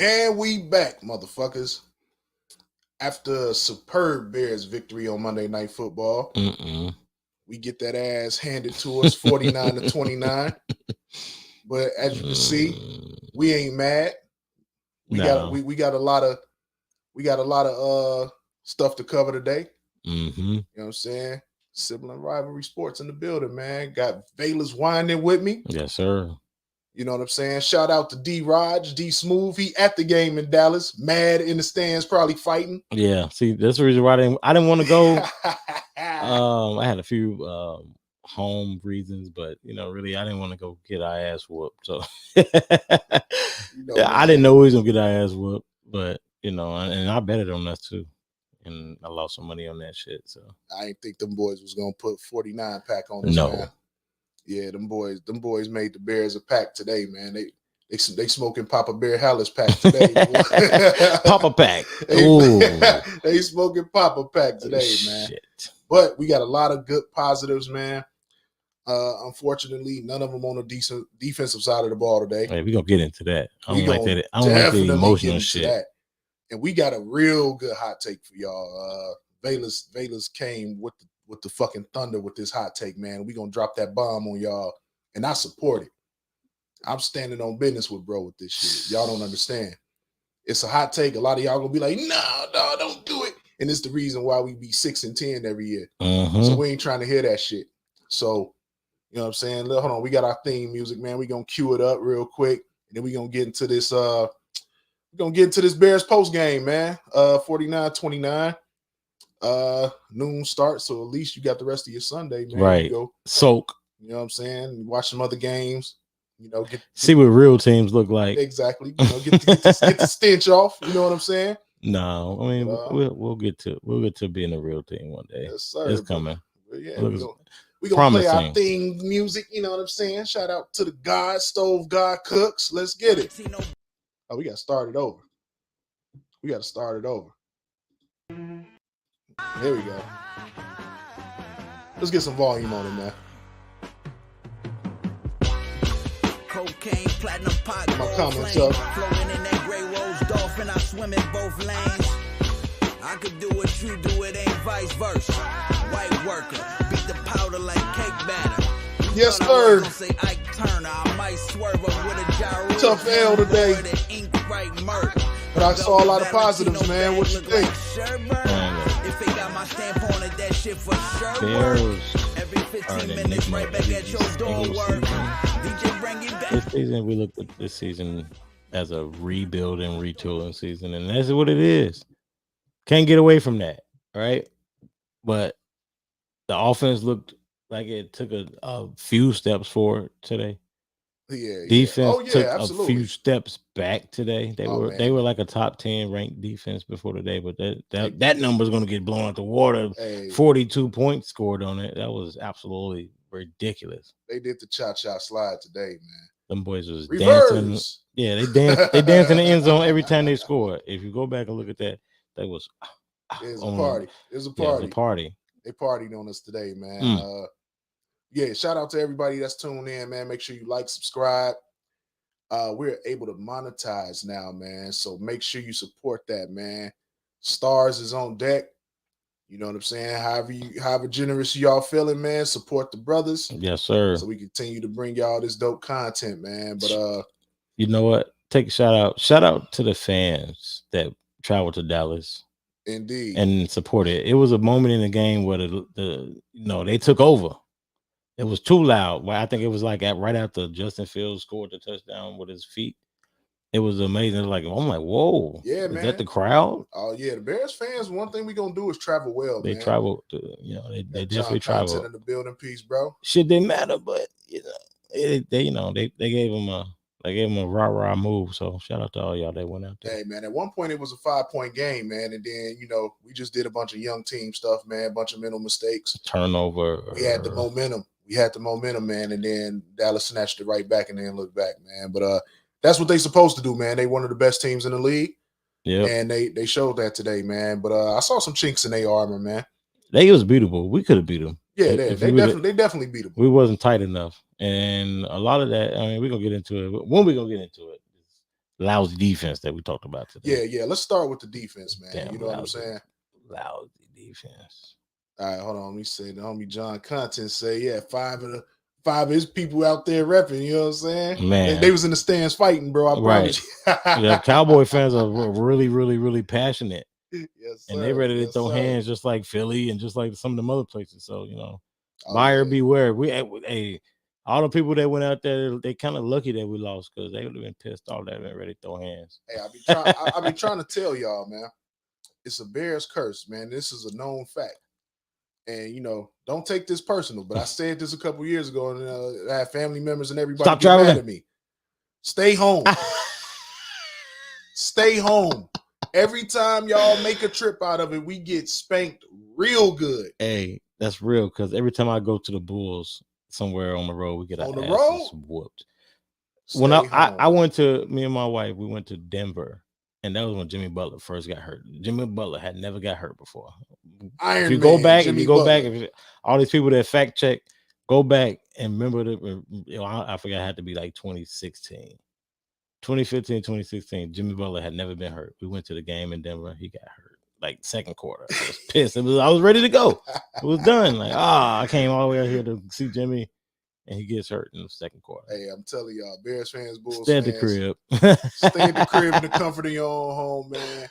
And we back, motherfuckers. After a superb Bears victory on Monday Night Football, we get that ass handed to us 49-29. But as you can see, we ain't mad. We got a lot of stuff to cover today. You know what I'm saying? Sibling rivalry sports in the building, man. Got Valus winding with me. Yes, sir. You know what I'm saying? Shout out to D-Raj, D-Smooth. He at the game in Dallas, mad in the stands, probably fighting. Yeah, see, that's the reason why I didn't want to go. I had a few home reasons, but really, I didn't want to go get our ass whooped. So I didn't know we was gonna get our ass whooped, but and I betted on us too, and I lost some money on that shit. So I didn't think them boys was gonna put 49 pack on us. No. Man. Yeah, them boys made the Bears a pack today, man. They smoking Papa Bear Hallis pack today. Papa pack. They smoking Papa pack today, man. Shit. But we got a lot of good positives, man. Unfortunately, none of them on the decent defensive side of the ball today. Hey, we're gonna get into that. I don't like that. I don't like the emotional shit. That. And we got a real good hot take for y'all. Valus came with the fucking thunder with this hot take, man. We gonna drop that bomb on y'all, and I support it. I'm standing on business with bro with this shit. Y'all don't understand. It's a hot take. A lot of y'all gonna be like, no, don't do it. And it's the reason why we be 6-10 every year. So we ain't trying to hear that shit. So, you know what I'm saying? Hold on, we got our theme music, man. We gonna cue it up real quick, and then we gonna get into this. We're gonna get into this Bears post game, man. 49-29. Noon start, so at least you got the rest of your Sunday, man. Right. You go soak. You know what I'm saying? Watch some other games. See what real teams look like. Exactly. Get the stench off. You know what I'm saying? No, I mean we'll get to being a real team one day. Yes, sir. It's coming. Yeah, we're gonna play our theme music. You know what I'm saying? Shout out to the God Stove God Cooks. Let's get it. Oh, we got to start it over. There we go. Let's get some volume on it, man. Cocaine, platinum pot, my comments up. Floating in that gray rose dolphin, I swim in both lanes. I could do what you do, it ain't vice versa. White worker, beat the powder like cake batter. Yes, sir. Say Ike Turner, I might swerve up with a gyro. Tough L today. But I saw a lot of positives, man. What you think? If they got my stamp on it, that shit for sure. Bears every 15 minutes, right back at your door. DJ bring it back. This season, we looked at this season as a rebuild and retooling season, and that's what it is. Can't get away from that, right? But the offense looked like it took a few steps forward today. Yeah, defense took absolutely. a few steps back today. They were like a top 10 ranked defense before today, but that number is going to get blown out the water. 42 points scored on it. That was absolutely ridiculous. They did the cha-cha slide today, man. Them boys was dancing. Yeah, they dance in the end zone every time they score. If you go back and look at that, that was it was a party. It was a party. Yeah, it was a party. They partied on us today, man. Yeah, shout out to everybody that's tuned in, man. Make sure you like, subscribe. We're able to monetize now, man. So make sure you support that, man. Stars is on deck. You know what I'm saying? However generous y'all feeling, man. Support the brothers. Yes, sir. So we continue to bring y'all this dope content, man. But you know what? Take a shout out. Shout out to the fans that traveled to Dallas. Indeed. And supported. It was a moment in the game where they took over. It was too loud. Well, I think it was like right after Justin Fields scored the touchdown with his feet. It was amazing. It was like, I'm like, whoa. Yeah, man. Is that the crowd? Oh, yeah. The Bears fans, one thing we going to do is travel well, They man. Travel. They definitely travel. In the building piece, bro. Shit didn't matter, but, they gave him a rah-rah move. So, shout out to all y'all that went out there. Hey, man, at one point, it was a 5-point game, man. And then, we just did a bunch of young team stuff, man. A bunch of mental mistakes. Turnover. We had the momentum. Man, and then Dallas snatched it right back and then looked back, man. But that's what they supposed to do, man. They one of the best teams in the league. Yeah. And they showed that today, man. But I saw some chinks in their armor, man. They was beatable. We could have beat them. Yeah, they definitely beat them. We wasn't tight enough. And a lot of that, I mean, we're going to get into it. When we going to get into it, lousy defense that we talked about today. Yeah. Let's start with the defense, man. Damn you know what I'm lousy. saying? Lousy defense. All right, hold on. Let me say the homie John Content say, yeah, five of his people out there repping, you know what I'm saying? Man. They was in the stands fighting, bro. I promise you. Yeah, Cowboy fans are really, really, really passionate. Yes, sir. And they ready to throw hands just like Philly and just like some of them other places. So, buyer beware. Hey, all the people that went out there, they kind of lucky that we lost because they would have been pissed off. They been ready to throw hands. Hey, I be trying to tell y'all, man. It's a Bears curse, man. This is a known fact. And don't take this personal, but I said this a couple years ago, and I have family members and everybody Stop get traveling. mad at me. Stay home. Stay home. Every time y'all make a trip out of it, we get spanked real good. Hey, that's real because every time I go to the Bulls somewhere on the road, we get our asses whooped. When I went to, me and my wife, we went to Denver, and that was when Jimmy Butler first got hurt. Jimmy Butler had never got hurt before. If you go back, all these people that fact check, go back and remember I forgot it had to be like 2016. 2015, 2016, Jimmy Butler had never been hurt. We went to the game in Denver. He got hurt like second quarter. I was pissed. I was ready to go. It was done. Like, I came all the way out here to see Jimmy, and he gets hurt in the second quarter. Hey, I'm telling y'all, Bears fans, Bulls stay fans. Stay at the crib. Stay at the crib in the comfort of your own home, man.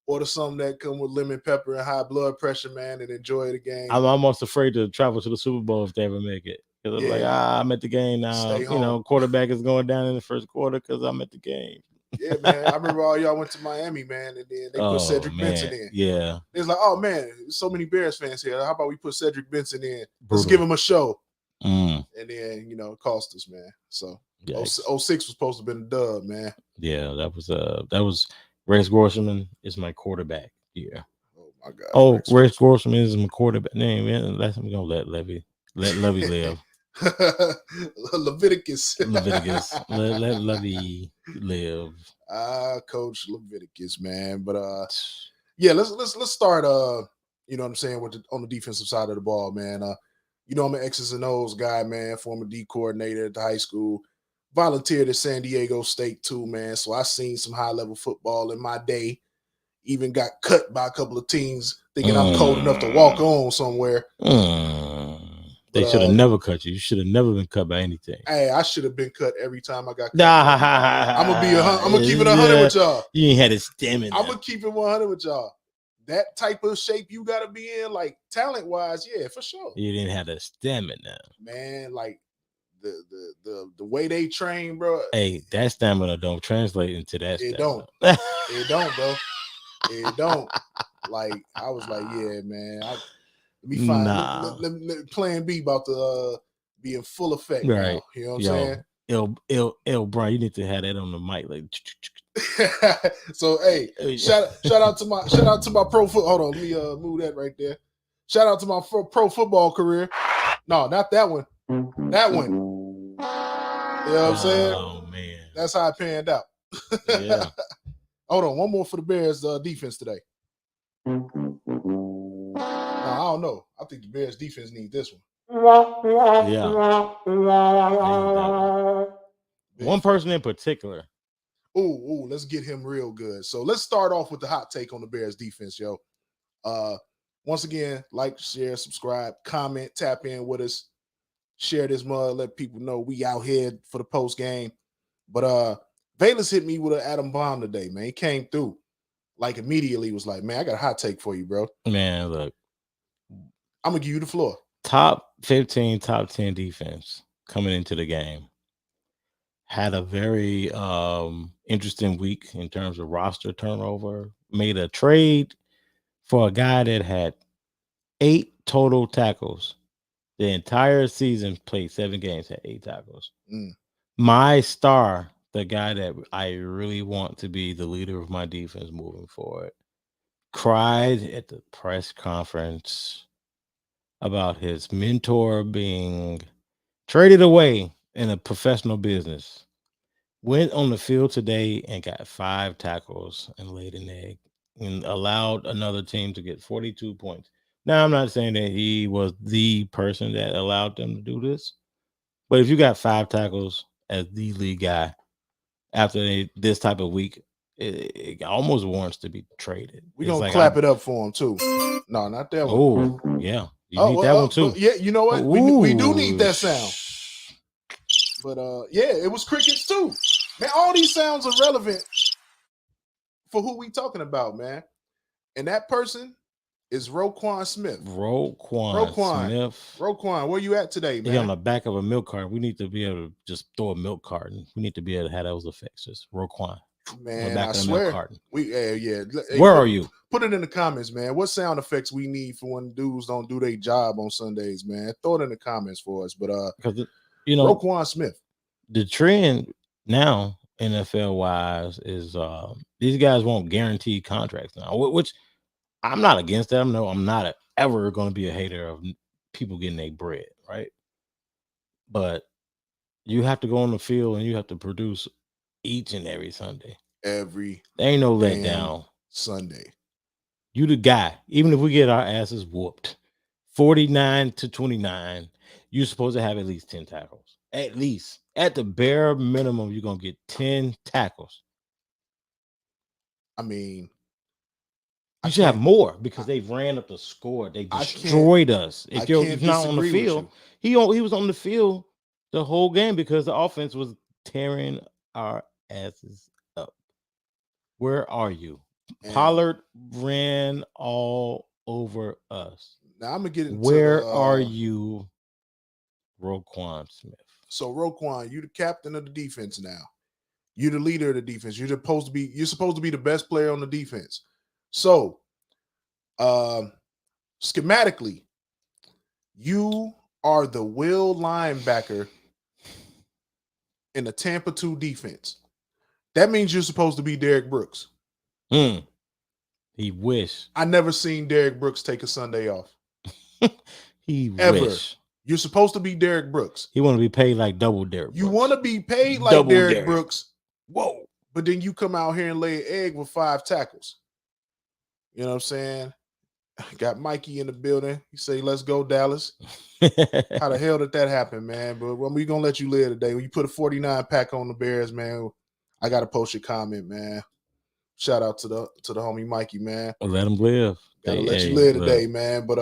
Order something that come with lemon pepper and high blood pressure, man, and enjoy the game. I'm almost afraid to travel to the Super Bowl if they ever make it. Because I'm like, I'm at the game now. Quarterback is going down in the first quarter because I'm at the game. Yeah, man. I remember all y'all went to Miami, man, and then they put Cedric Benson in. Yeah. It's like, oh, man, so many Bears fans here. How about we put Cedric Benson in? Let's give him a show. And then, it cost us, man. So, 06 was supposed to have been a dub, man. Yeah, that was Rex Grossman is my quarterback. Yeah. Oh, my God. Rex Grossman is my quarterback name, man. That's I'm going to let Levy live. Leviticus. Let Levy live. Coach Leviticus, man. But let's start you know what I'm saying, on the defensive side of the ball, man. I'm an X's and O's guy, man, former D coordinator at the high school. Volunteered at San Diego State too, man. So I seen some high level football in my day. Even got cut by a couple of teams thinking I'm cold enough to walk on somewhere. They should have never cut you. You should have never been cut by anything. Hey, I should have been cut every time I got cut. I'm gonna keep it 100 with y'all. You ain't had a stamina. I'm gonna keep it 100 with y'all. That type of shape you gotta be in, like talent wise, yeah, for sure. You didn't have the stamina, man. Like the way they train, bro. Hey, that stamina don't translate into that. It stamina. don't. It don't, bro. It don't. Like I was like, yeah, man. Let me find let plan B about to be in full effect. Right. Now, you know what I'm saying? L Brian, you need to have that on the mic, like. So hey, shout out to my pro foot. Hold on, let me move that right there. Shout out to my pro football career. No, not that one. That one. You know what I'm saying? Oh man, that's how it panned out. Yeah. Hold on, one more for the Bears defense today. I don't know. I think the Bears defense need this one. Yeah. One person in particular. Ooh, let's get him real good. So let's start off with the hot take on the Bears defense, yo. Once again, like, share, subscribe, comment, tap in with us, share this mud, let people know we out here for the post game. But Valus hit me with an Adam bomb today, man. He came through like immediately. Was like, man, I got a hot take for you, bro. Man, look, I'm gonna give you the floor. Top 15, top 10 defense coming into the game. Had a very interesting week in terms of roster turnover. Made a trade for a guy that had 8 total tackles. The entire season, played 7 games, had 8 tackles. My star, the guy that I really want to be the leader of my defense moving forward, cried at the press conference about his mentor being traded away in a professional business. Went on the field today and got 5 tackles and laid an egg and allowed another team to get 42 points. Now, I'm not saying that he was the person that allowed them to do this, but if you got 5 tackles as the lead guy, after this type of week, it almost warrants to be traded. We're going to clap it up for him, too. No, not that one. Oh, yeah. You need that one, too. Yeah, you know what? We do need that sound. But, yeah, it was crickets, too. Man, all these sounds are relevant for who we talking about, man. And that person is Roquan Smith. Roquan Smith. Roquan, where you at today, man? He's on the back of a milk carton. We need to be able to just throw a milk carton. We need to be able to have those effects. Just Roquan. Man, I swear. Yeah. Where are you? Put it in the comments, man. What sound effects we need for when dudes don't do their job on Sundays, man? Throw it in the comments for us. But because you know, Roquan Smith. The trend now, NFL wise, is these guys want guaranteed contracts now, which I'm not against that. No, I'm not ever going to be a hater of people getting their bread, right? But you have to go on the field and you have to produce each and every Sunday. There ain't no letdown. Sunday. You the guy. Even if we get our asses whooped, 49-29, you're supposed to have at least 10 tackles. At least. At the bare minimum, you're going to get 10 tackles. I mean, you should have more because they ran up the score. They destroyed us. If you're not on the field, he was on the field the whole game because the offense was tearing our asses up. Where are you? And Pollard ran all over us. Now I'm gonna get into where are you, Roquan Smith? So Roquan, you the captain of the defense now. You're the leader of the defense. You're supposed to be the best player on the defense. So, schematically, you are the will linebacker in the Tampa 2 defense. That means you're supposed to be Derek Brooks. He wish. I never seen Derek Brooks take a Sunday off. He ever. Wish. You're supposed to be Derek Brooks. He want to be paid like double Derek Brooks. You want to be paid like double Derek Brooks. Whoa. But then you come out here and lay an egg with 5 tackles. You know what I'm saying? Got Mikey in the building. He say, let's go, Dallas. How the hell did that happen, man? But we're going to let you live today. When you put a 49 pack on the Bears, man, I got to post your comment, man. Shout out to the homie Mikey, man. Let him live. Gotta let you live today, man. But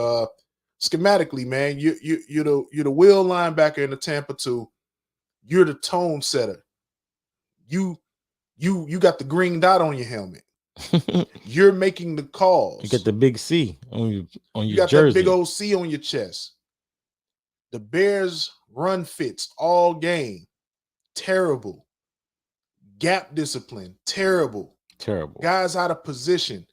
schematically, man, you're the will linebacker in the Tampa 2. You're the tone setter. You got the green dot on your helmet. You're making the calls. You got the big C on your you got jersey. That big old C on your chest. The Bears run fits all game. Terrible. Gap discipline. Terrible. Guys out of position.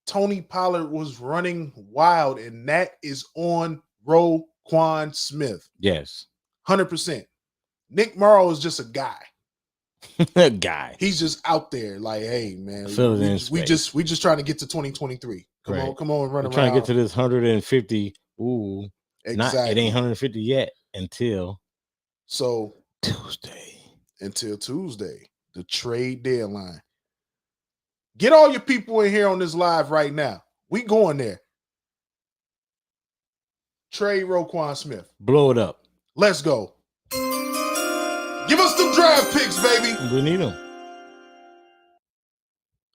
Tony Pollard was running wild, and that is on Roquan Smith. Yes. 100%. Nick Morrow is just a guy. A guy. He's just out there like, hey, man, we just trying to get to 2023. Come on, run around. Trying to get to this 150. Ooh. Exactly. It ain't 150 yet until Tuesday. Until Tuesday, the trade deadline. Get all your people in here on this live right now. We going there. Trade Roquan Smith. Blow it up. Let's go. Give us the draft picks, baby. We need them.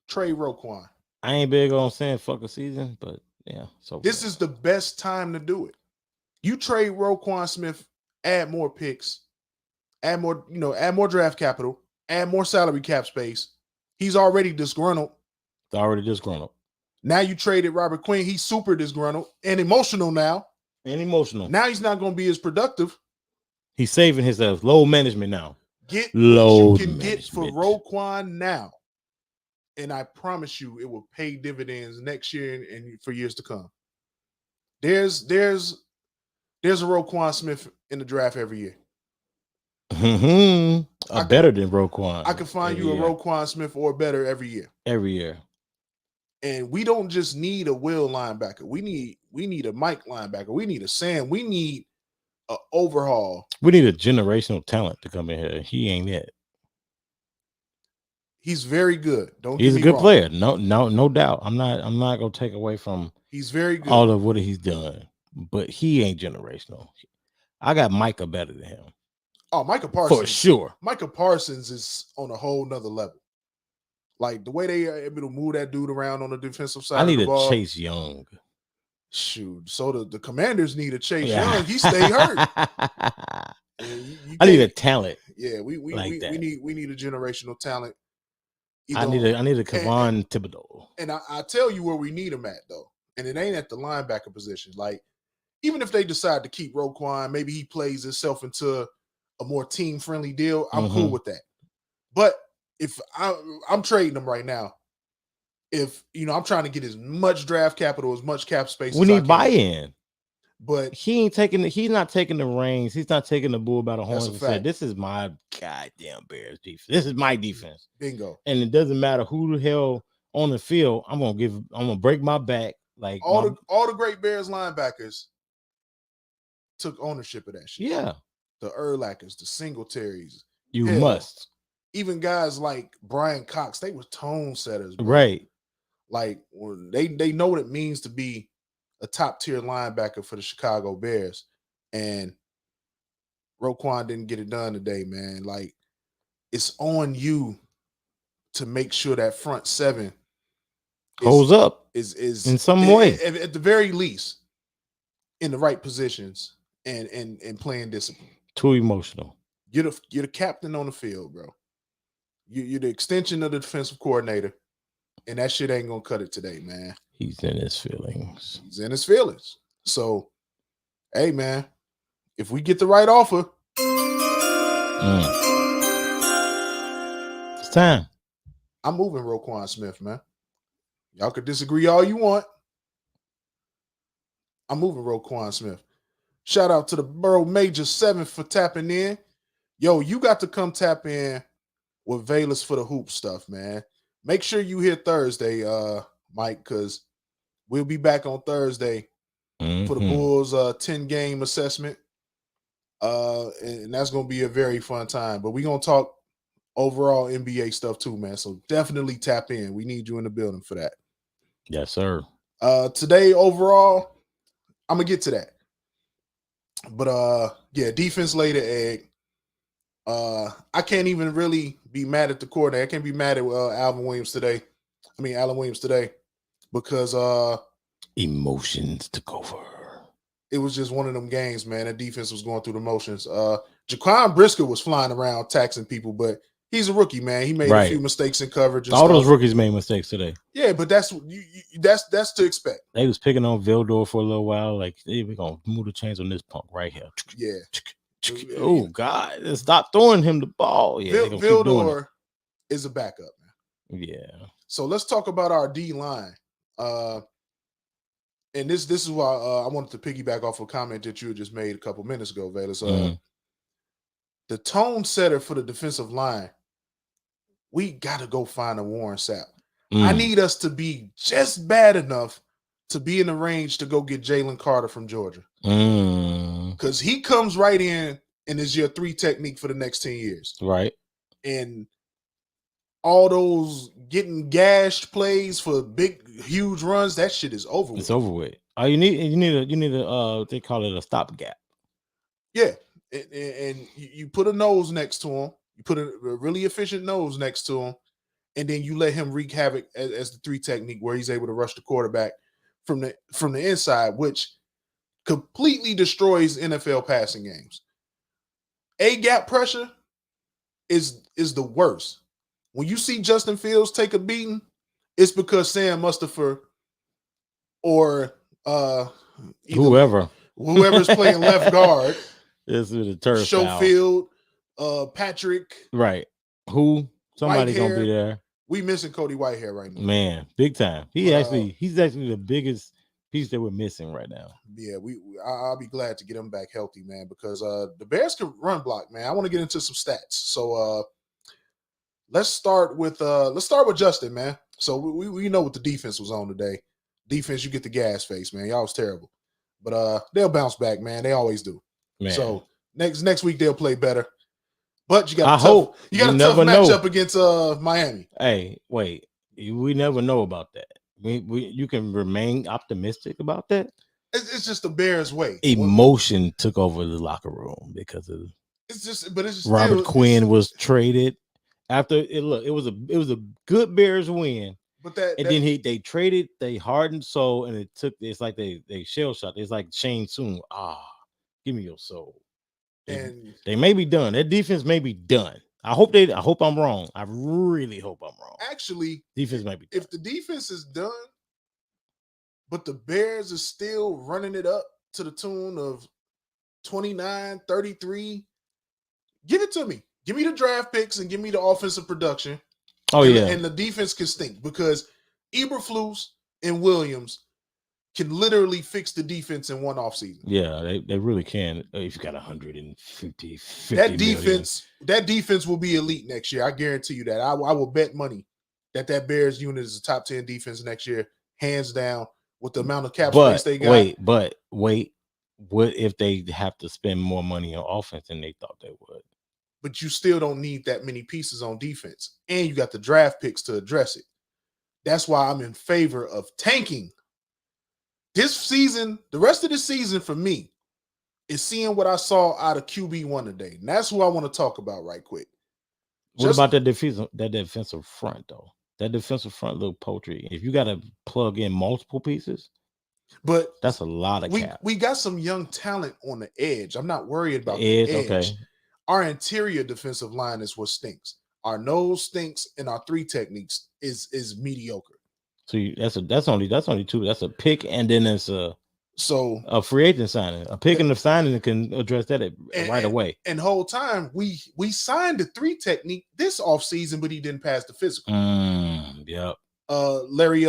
Trade Roquan. I ain't big on saying fuck a season, but yeah. So this is the best time to do it. You trade Roquan Smith, add more picks, add more draft capital, add more salary cap space. He's already disgruntled. Now you traded Robert Quinn. He's super disgruntled and emotional now. Now he's not going to be as productive. He's saving himself. Low management now. Get what you can get for Roquan now. And I promise you it will pay dividends next year and for years to come. There's a Roquan Smith in the draft every year. Better than Roquan. I can find you a Roquan Smith or better every year. Every year. And we don't just need a Will linebacker. We need a Mike linebacker. We need a Sam. We need an overhaul. We need a generational talent to come in here. He ain't it. He's very good. He's a good player. No doubt. I'm not gonna take away from he's very good. All of what he's done, but he ain't generational. I got Micah better than him. Oh, Micah Parsons for sure. Micah Parsons is on a whole nother level. Like the way they are able to move that dude around on the defensive side I need of the a ball. Chase Young. Shoot, so the Commanders need a Chase Yeah. Young. He stay hurt. I need a talent. Yeah, we like that. we need a generational talent. I need a Kevon Thibodeau. And I tell you where we need him at though, and it ain't at the linebacker position. Like even if they decide to keep Roquan, maybe he plays himself into a more team friendly deal. I'm cool with that. But if I'm trading him right now, if I'm trying to get as much draft capital, as much cap space, we need buy-in. But he's not taking the reins. He's not taking the bull by the horns and said, "This is my goddamn Bears defense. This is my defense." Bingo. And it doesn't matter who the hell on the field. I'm gonna break my back. Like all the great Bears linebackers took ownership of that shit. Yeah. The Urlachers, the Singletaries. You must. Even guys like Brian Cox, they were tone setters, bro. Right? Like they know what it means to be a top tier linebacker for the Chicago Bears, and Roquan didn't get it done today, man. Like it's on you to make sure that front seven holds up is in some way, at the very least, in the right positions and playing discipline. Too emotional. You're the captain on the field, bro. You're the extension of the defensive coordinator, and that shit ain't gonna cut it today, man. He's in his feelings. So, hey, man, if we get the right offer, it's time. I'm moving Roquan Smith, man. Y'all could disagree all you want. I'm moving Roquan Smith. Shout out to the Borough Major 7 for tapping in. Yo, you got to come tap in with Velas for the hoop stuff, man. Make sure you hear Thursday, Mike, because we'll be back on Thursday for the Bulls 10-game assessment. And that's going to be a very fun time. But we're going to talk overall NBA stuff too, man. So definitely tap in. We need you in the building for that. Yes, sir. Today, overall, I'm going to get to that. But, yeah, defense laid an egg. I can't even really be mad at the coordinator. I can't be mad at Alan Williams today because emotions took over. It was just one of them games, man. The defense was going through the motions. Jaquan Brisker was flying around taxing people, but he's a rookie, man. He made a few mistakes in coverage. All those rookies made mistakes today. Yeah, but that's to expect. They was picking on Vildor for a little while. Like, hey, we're gonna move the chains on this punk right here. Yeah. Oh God! Stop throwing him the ball. Yeah, Vildor is a backup, man. Yeah. So let's talk about our D line. And this is why I wanted to piggyback off a comment that you had just made a couple minutes ago, Velas. The tone setter for the defensive line, we got to go find a Warren Sapp. I need us to be just bad enough to be in the range to go get Jalen Carter from Georgia. Because he comes right in and is your 3 technique for the next 10 years. Right. And all those getting gashed plays for big, huge runs, that shit is over with. It's over with. You need a they call it a stopgap. Yeah. And you put a nose next to him. You put a really efficient nose next to him. And then you let him wreak havoc as the 3 technique where he's able to rush the quarterback from the inside, which completely destroys NFL passing games. A-gap pressure is the worst. When you see Justin Fields take a beating, it's because Sam Mustipher or whoever's playing left guard. This is the turf. Schofield, Patrick. Right. Somebody gonna be there. We missing Cody Whitehair right now. Man, big time. He's actually the biggest piece that we're missing right now. Yeah, I'll be glad to get him back healthy, man, because the Bears can run block, man. I want to get into some stats. So let's start with Justin, man. So we know what the defense was on today. Defense, you get the gas face, man. Y'all was terrible. But they'll bounce back, man. They always do. Man. So next week they'll play better. But you got a tough matchup against Miami. Hey, wait. We never know about that. You can remain optimistic about that. It's just the Bears' way. Emotion took over the locker room because of It's just, but it's Robert still, Quinn was traded after it. Look, it was a good Bears win, but that and then they traded, they hardened soul, and it's like they shell shot. It's like Shane Soon. Give me your soul. and They may be done. That defense may be done. I hope I'm wrong. I really hope I'm wrong. actually, Defense might be done. if the defense is done, but the Bears is still running it up to the tune of 29-33, give it to me. Give me the draft picks and give me the offensive production. Oh, and, yeah. And the defense can stink because Eberflus and Williams can literally fix the defense in one offseason. Yeah, they really can. If you got 150 that defense will be elite next year. I guarantee you that. I will bet money that Bears unit is a top 10 defense next year, hands down, with the amount of cap space they got. But wait. What if they have to spend more money on offense than they thought they would? But you still don't need that many pieces on defense. And you got the draft picks to address it. That's why I'm in favor of tanking. This season, the rest of the season for me, is seeing what I saw out of QB1 today. And that's who I want to talk about right quick. What about that defensive front, though? That defensive front look poultry. If you got to plug in multiple pieces, but that's a lot of cap. We got some young talent on the edge. I'm not worried about the edge. Okay. Our interior defensive line is what stinks. Our nose stinks, and our three techniques is mediocre. So that's only two. That's a pick, and then it's a free agent signing. A pick and a signing can address that right away. And the whole time we signed the three technique this offseason, but he didn't pass the physical. Yep. Larry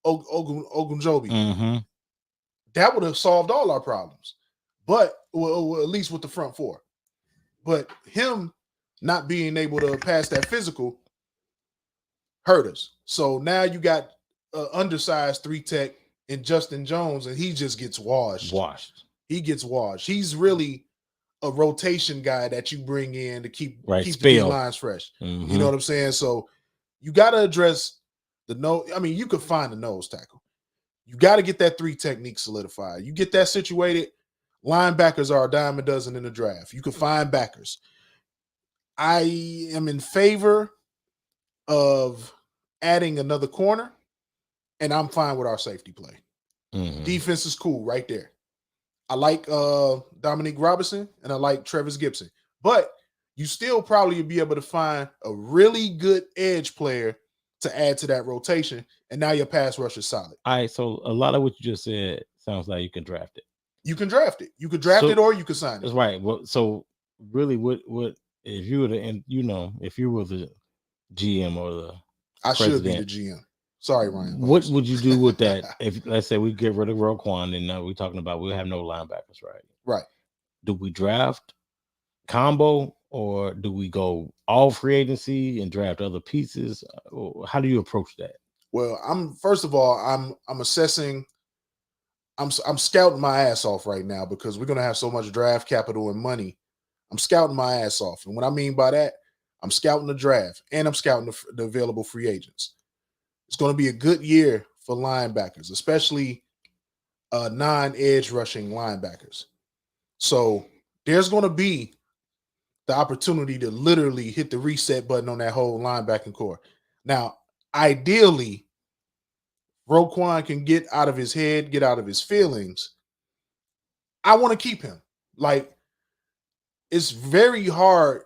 Ogunjobi. Mm-hmm. That would have solved all our problems, but well, at least with the front four. But him not being able to pass that physical hurt us. So now you got undersized three tech and Justin Jones, and he just gets washed. He gets washed. He's really a rotation guy that you bring in to keep the lines fresh. Mm-hmm. You know what I'm saying? So you got to address the nose. I mean, you could find the nose tackle. You got to get that three technique solidified. You get that situated. Linebackers are a dime a dozen in the draft. You can find backers. I am in favor of adding another corner, and I'm fine with our safety play. Mm-hmm. Defense is cool right there. I like Dominique Robinson, and I like Travis Gibson. But you still probably be able to find a really good edge player to add to that rotation, and now your pass rush is solid. All right, so a lot of what you just said sounds like you can draft it. You can draft it. You could draft it or you could sign it. That's right. Well, so really, what if you were if you were the GM or the should be the GM. Sorry, Ryan. What would you do with that? If let's say we get rid of Roquan, and now we're talking about we'll have no linebackers, right? Right. Do we draft combo or do we go all free agency and draft other pieces? How do you approach that? Well, I'm assessing. I'm scouting my ass off right now because we're gonna have so much draft capital and money. I'm scouting my ass off, and what I mean by that, I'm scouting the draft and I'm scouting the available free agents. It's going to be a good year for linebackers, especially non-edge rushing linebackers. So there's going to be the opportunity to literally hit the reset button on that whole linebacking core. Now, ideally, Roquan can get out of his head, get out of his feelings. I want to keep him. Like, it's very hard.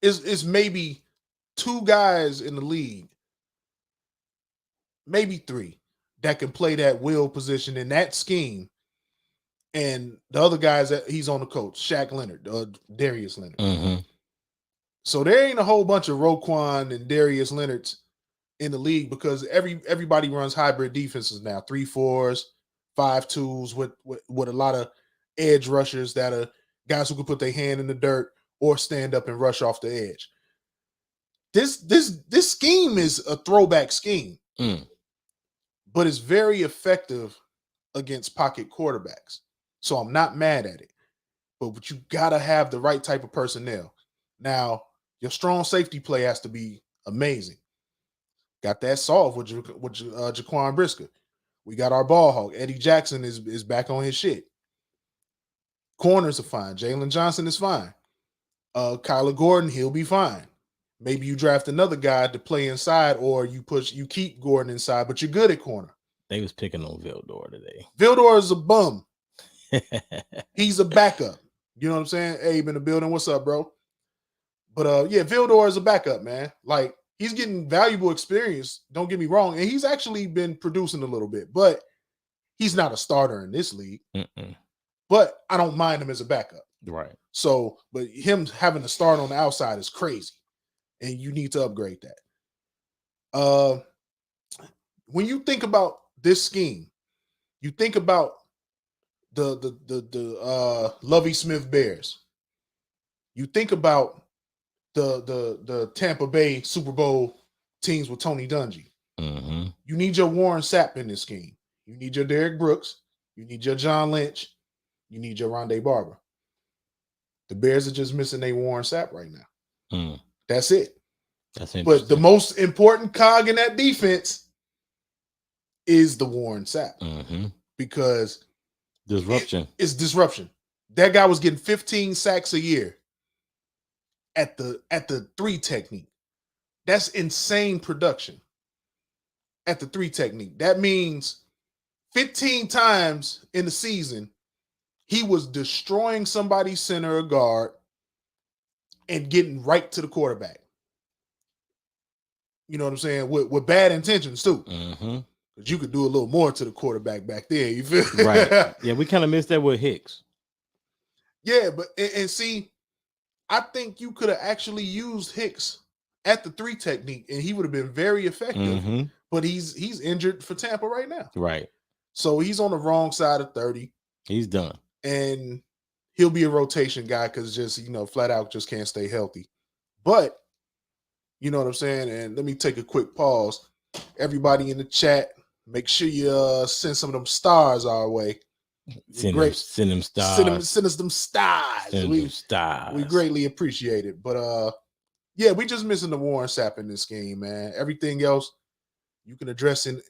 It's maybe two guys in the league, maybe three, that can play that will position in that scheme. And the other guys that he's on the coach, Shaq Leonard, Darius Leonard. Mm-hmm. So there ain't a whole bunch of Roquan and Darius Leonards in the league because everybody runs hybrid defenses now, 3-4s, 5-2s with a lot of edge rushers that are guys who can put their hand in the dirt or stand up and rush off the edge. This scheme is a throwback scheme, but it's very effective against pocket quarterbacks. So I'm not mad at it, but you gotta have the right type of personnel. Now, your strong safety play has to be amazing. Got that solved with Jaquan Brisker. We got our ball hawk. Eddie Jackson is back on his shit. Corners are fine. Jalen Johnson is fine. Kyler Gordon, he'll be fine. Maybe you draft another guy to play inside, or you keep Gordon inside, but you're good at corner. They was picking on Vildor today. Vildor is a bum. He's a backup. You know what I'm saying? Abe in the building. What's up, bro? But yeah, Vildor is a backup, man. Like, he's getting valuable experience. Don't get me wrong. And he's actually been producing a little bit, but he's not a starter in this league. But I don't mind him as a backup. Right. So, but him having to start on the outside is crazy. And you need to upgrade that. When you think about this scheme, you think about the Lovie Smith Bears. You think about the Tampa Bay Super Bowl teams with Tony Dungy. You need your Warren Sapp in this scheme. You need your Derek Brooks. You need your John Lynch. You need your Rondé Barber. The Bears are just missing their Warren Sapp right now. That's it. That's interesting. But the most important cog in that defense is the Warren Sapp. Because disruption. It's disruption. That guy was getting 15 sacks a year at the 3 technique. That's insane production at the 3 technique. That means 15 times in the season, he was destroying somebody's center or guard and getting right to the quarterback. You know what I'm saying? With bad intentions, too. Because you could do a little more to the quarterback back there. You feel right? Yeah, we kind of missed that with Hicks. Yeah, but and see, I think you could have actually used Hicks at the 3 technique, and he would have been very effective. But he's injured for Tampa right now. Right. So he's on the wrong side of 30. He's done. And he'll be a rotation guy because just, flat out just can't stay healthy. But, you know what I'm saying? And let me take a quick pause. Everybody in the chat, make sure you send some of them stars our way. Send them stars. Send us them stars. We greatly appreciate it. But yeah, we just missing the Warren Sapp in this game, man. Everything else you can address in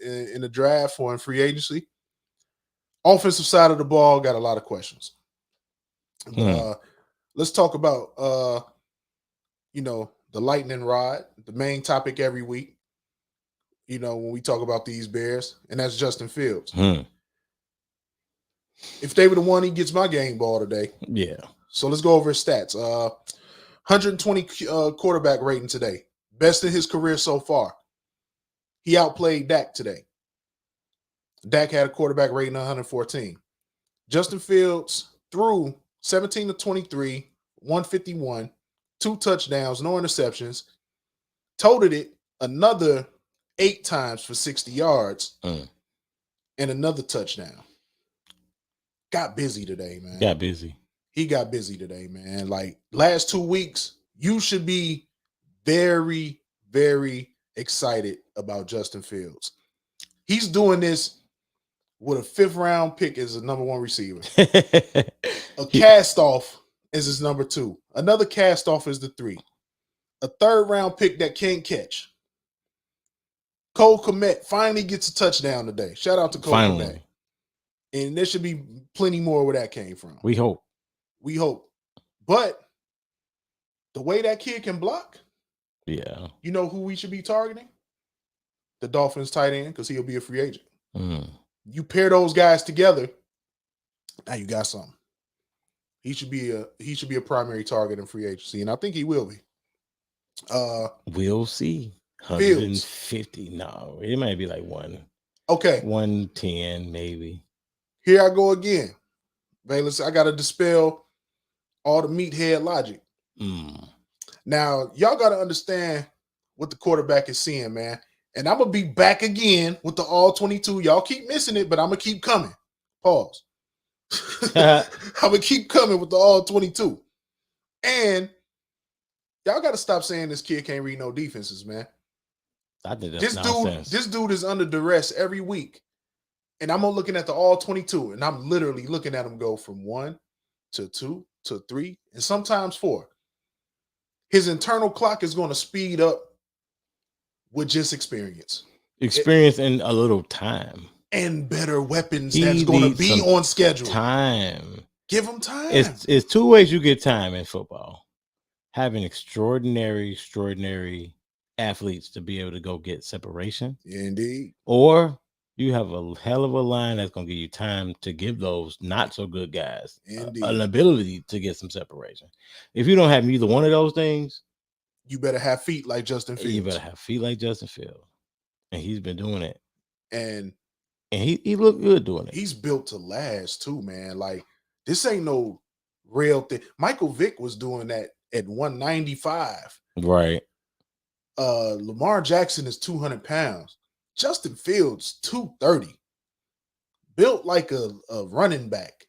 the draft or in free agency. Offensive side of the ball got a lot of questions. Let's talk about the lightning rod, the main topic every week. When we talk about these Bears, and that's Justin Fields. If they were the one, he gets my game ball today. Yeah. So let's go over his stats. 120 quarterback rating today. Best in his career so far. He outplayed Dak today. Dak had a quarterback rating of 114. Justin Fields threw 17 to 23, 151, 2 touchdowns, no interceptions. Totaled it another 8 times for 60 yards and another touchdown. Got busy today, man. He got busy today, man. Like, last 2 weeks, you should be very, very excited about Justin Fields. He's doing this with a 5th round pick as a number 1 receiver. A cast off is his number 2. Another cast off is the 3. A 3rd round pick that can't catch. Cole Kmet finally gets a touchdown today. Shout out to Cole Kmet. And there should be plenty more where that came from. We hope. But the way that kid can block, yeah. You know who we should be targeting? The Dolphins tight end, because he'll be a free agent. You pair those guys together, now you got something. He should be a primary target in free agency, and I think he will be. We'll see. 150. No, it might be like 110 maybe. Here I go again. Bayless, I gotta dispel all the meathead logic. Now, y'all gotta understand what the quarterback is seeing, man. And I'm gonna be back again with the all 22. Y'all keep missing it, but I'm gonna keep coming. Pause. I'm gonna keep coming with the all 22. And y'all gotta stop saying this kid can't read no defenses, man. I think that's nonsense. This dude is under duress every week. And I'm looking at the all 22, and I'm literally looking at him go from 1 to 2 to 3 and sometimes 4. His internal clock is going to speed up with just experience. And a little time. And better weapons that's going to be on schedule. Time. Give him time. It's 2 ways you get time in football. having extraordinary athletes to be able to go get separation, Indeed. or you have a hell of a line that's going to give you time to give those not so good guys an ability to get some separation. If you don't have either one of those things, you better have feet like Justin Fields. You better have feet like Justin Fields, and he's been doing it, and he looked good doing it. He's built to last too, man. Like this ain't no real thing. Michael Vick was doing that at 195. Right. Lamar Jackson is 200 pounds. Justin Fields 230. Built like a running back.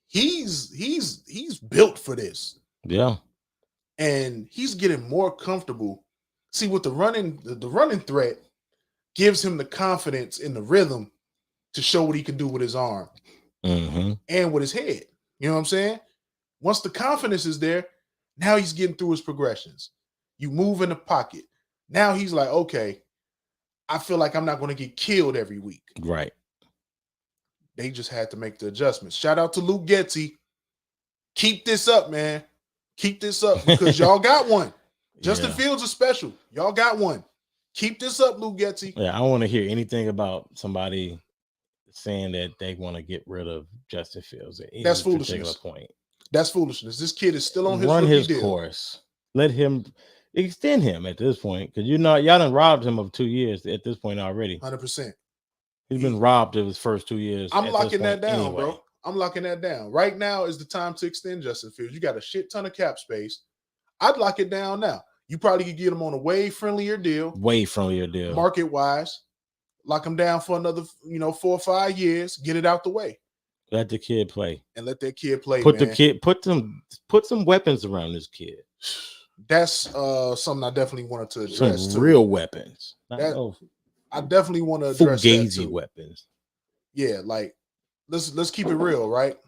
He's built for this. Yeah. And he's getting more comfortable. See, with the running threat gives him the confidence in the rhythm to show what he can do with his arm and with his head. You know what I'm saying? Once the confidence is there, now he's getting through his progressions. You move in the pocket. Now he's like, okay, I feel like I'm not going to get killed every week. Right. They just had to make the adjustments. Shout out to Luke Getsy. Keep this up, man. Keep this up because y'all got one. Justin Fields is special. Y'all got one. Keep this up, Luke Getsy. Yeah, I don't want to hear anything about somebody saying that they want to get rid of Justin Fields at any particular point. That's foolishness. This kid is still on his deal. Course. Let him extend him at this point because y'all done robbed him of 2 years at this point already. 100%. He's been robbed of his first 2 years. I'm locking that down, bro. I'm locking that down. Right now is the time to extend Justin Fields. You got a shit ton of cap space. I'd lock it down now. You probably could get him on a way friendlier deal. Market wise. Lock him down for another, 4 or 5 years. Get it out the way. Let the kid play. And let that kid play. Put some weapons around this kid. That's something I definitely wanted to address. Some real weapons. I definitely want to address Fugazi that too. Weapons. Yeah, like let's keep it real, right?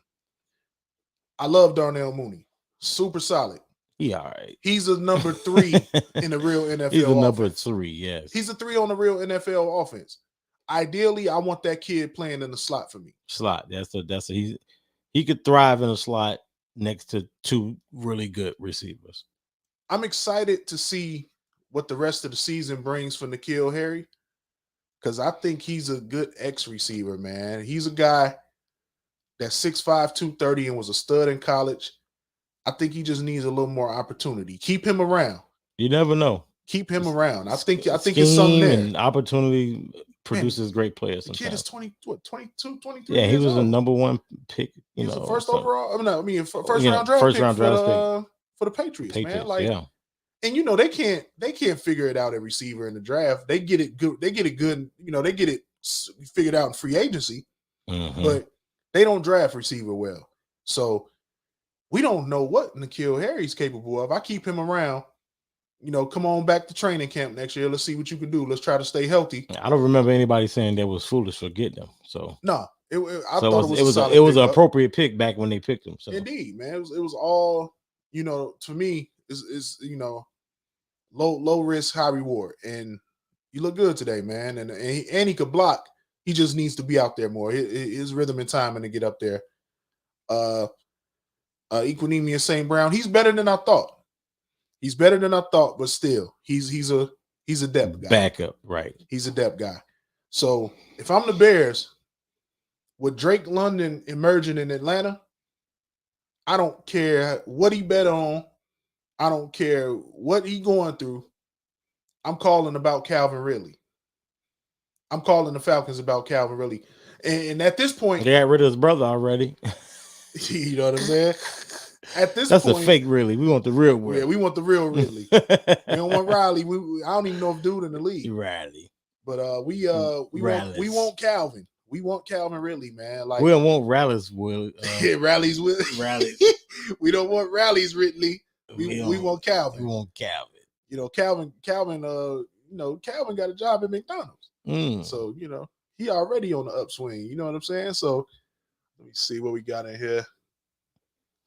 I love Darnell Mooney. Super solid. He all right. He's a number 3 in the real NFL. He's a number 3, yes. He's a 3 on the real NFL offense. Ideally, I want that kid playing in the slot for me. Slot. He could thrive in a slot next to 2 really good receivers. I'm excited to see what the rest of the season brings for N'Keal Harry because I think he's a good X receiver, man. He's a guy that's 6'5", 230 and was a stud in college. I think he just needs a little more opportunity. Keep him around. You never know. Keep him around. I think it's something there. And opportunity produces great players. The kid is 22, 23. Yeah, he was a number 1 pick. He was the first overall. First round draft pick for the Patriots, man. Like, and they can't figure it out at receiver in the draft. They get it good. They get it good. They get it figured out in free agency, but they don't draft receiver well. So we don't know what N'Keal Harry's capable of. I keep him around. Come on back to training camp next year. Let's see what you can do. Let's try to stay healthy. I don't remember anybody saying that was foolish for getting him. So no, it was an appropriate pick back when they picked him. So indeed, man, it was all for me is low risk, high reward, and you look good today, man. And he could block. He just needs to be out there more. His rhythm and timing to get up there. Equinemius St. Brown, he's better than I thought. But still, he's a depth guy. Backup, right? He's a depth guy. So if I'm the Bears, with Drake London emerging in Atlanta, I don't care what he bet on. I don't care what he going through. I'm calling about Calvin Ridley. I'm calling the Falcons about Calvin Ridley. And at this point, they got rid of his brother already. You know what I'm saying? At this That's point, a fake Ridley. We want the real Ridley. Yeah, we want the real Ridley. We don't want Riley. I don't even know if dude in the league. Riley. But we want Calvin. We want Calvin Ridley, man. Like we don't want Rally's Will. Rally's Will. Rally's. We don't want Rally's Ridley. We want Calvin. We want Calvin. Calvin got a job at McDonald's. So, he already on the upswing. You know what I'm saying? So let me see what we got in here.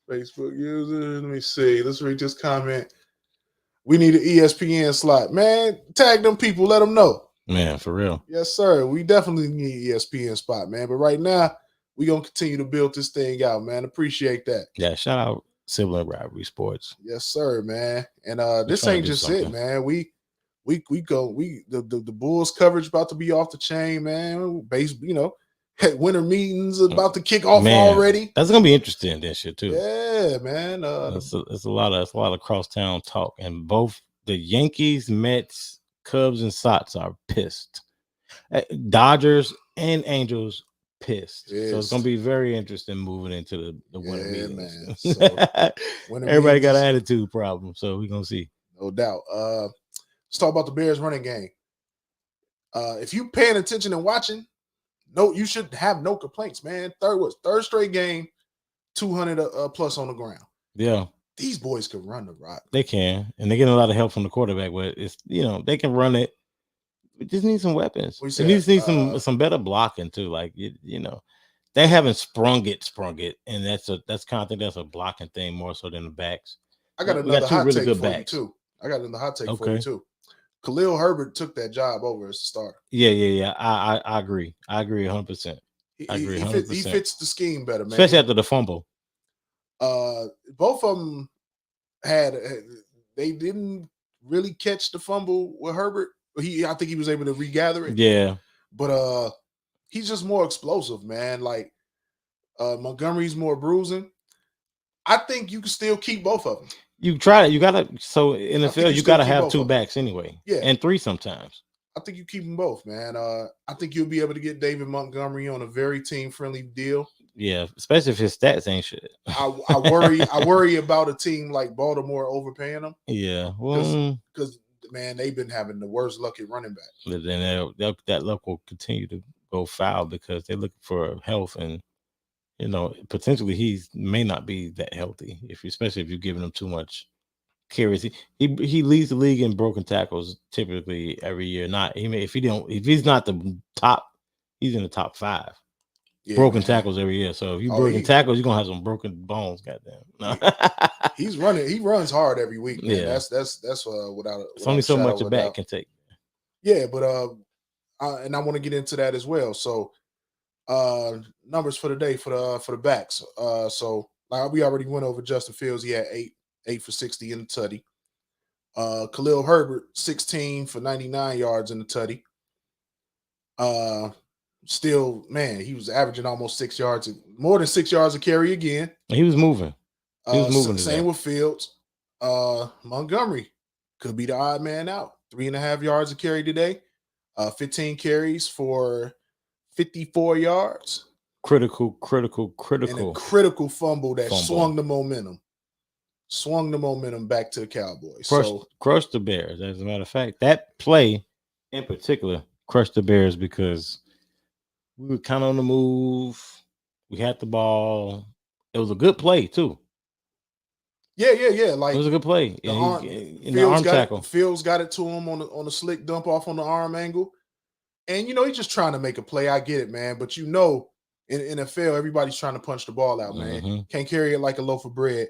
Facebook user. Let me see. Let's read this comment. We need an ESPN slot. Man, tag them people. Let them know. Man, for real. Yes, sir. We definitely need an ESPN spot, man. But right now, we're going to continue to build this thing out, man. Appreciate that. Yeah, shout out sibling rivalry sports. Yes, sir, man. And this trying to ain't do just it, something. man. The Bulls coverage about to be off the chain, man. Winter meetings about to kick off already. That's gonna be interesting this year too. Yeah, man. It's a lot of crosstown talk, and both the Yankees, Mets, Cubs, and Sox are pissed. Dodgers and Angels pissed. So it's gonna be very interesting moving into the winter meetings. Man. So, everybody got an attitude problem, so we're gonna see. No doubt. Let's talk about the Bears running game. If you paying attention and watching, you should have no complaints, man. Third straight game, 200 plus on the ground. Yeah. These boys can run the rock. They can, and they're getting a lot of help from the quarterback, but it's they can run it. We just need some weapons. We just need some better blocking too. Like they haven't sprung it, and that's kind of thing that's a blocking thing more so than the backs. I got another hot take for you too. I got another hot take for you too. Khalil Herbert took that job over as the starter. Yeah. I agree. I agree 100%. I agree 100%. He fits the scheme better, man. Especially after the fumble. Both of them they didn't really catch the fumble with Herbert. I think he was able to regather it. Yeah. But he's just more explosive, man. Like Montgomery's more bruising. I think you can still keep both of them. You try it. You gotta. So in the field, you gotta have two backs anyway. Yeah, and three sometimes. I think you keep them both, man. I think you'll be able to get David Montgomery on a very team-friendly deal. Yeah, especially if his stats ain't shit. I worry about a team like Baltimore overpaying him. Yeah, because man, they've been having the worst luck at running back. But then that luck will continue to go foul because they're looking for health, and potentially he may not be that healthy especially if you're giving him too much carries. He leads the league in broken tackles typically every year. If he's not the top, he's in the top 5. Yeah, broken tackles every year. So if you broken tackles, you're gonna have some broken bones. Goddamn. No. He's running. He runs hard every week. Man. Yeah, that's without. It's only so much a back can take. Yeah, but and I want to get into that as well. So, numbers for the day for the backs. So like we already went over Justin Fields. He had 8 for 60 in the tutty. Khalil Herbert 16 for 99 yards in the tutty. Still, man, he was averaging almost 6 yards, more than 6 yards a carry again. He was moving. Same with Fields. Montgomery could be the odd man out. 3.5 yards a carry today. 15 carries for 54 yards. Critical. And a critical fumble that swung the momentum. Swung the momentum back to the Cowboys. Crushed the Bears. As a matter of fact, that play in particular crushed the Bears because we were kind of on the move. We had the ball. It was a good play too. Yeah. Like it was a good play. The arm tackle. Fields got it to him on a slick dump off on the arm angle, and he's just trying to make a play. I get it, man. But in NFL, everybody's trying to punch the ball out, man. Mm-hmm. Can't carry it like a loaf of bread.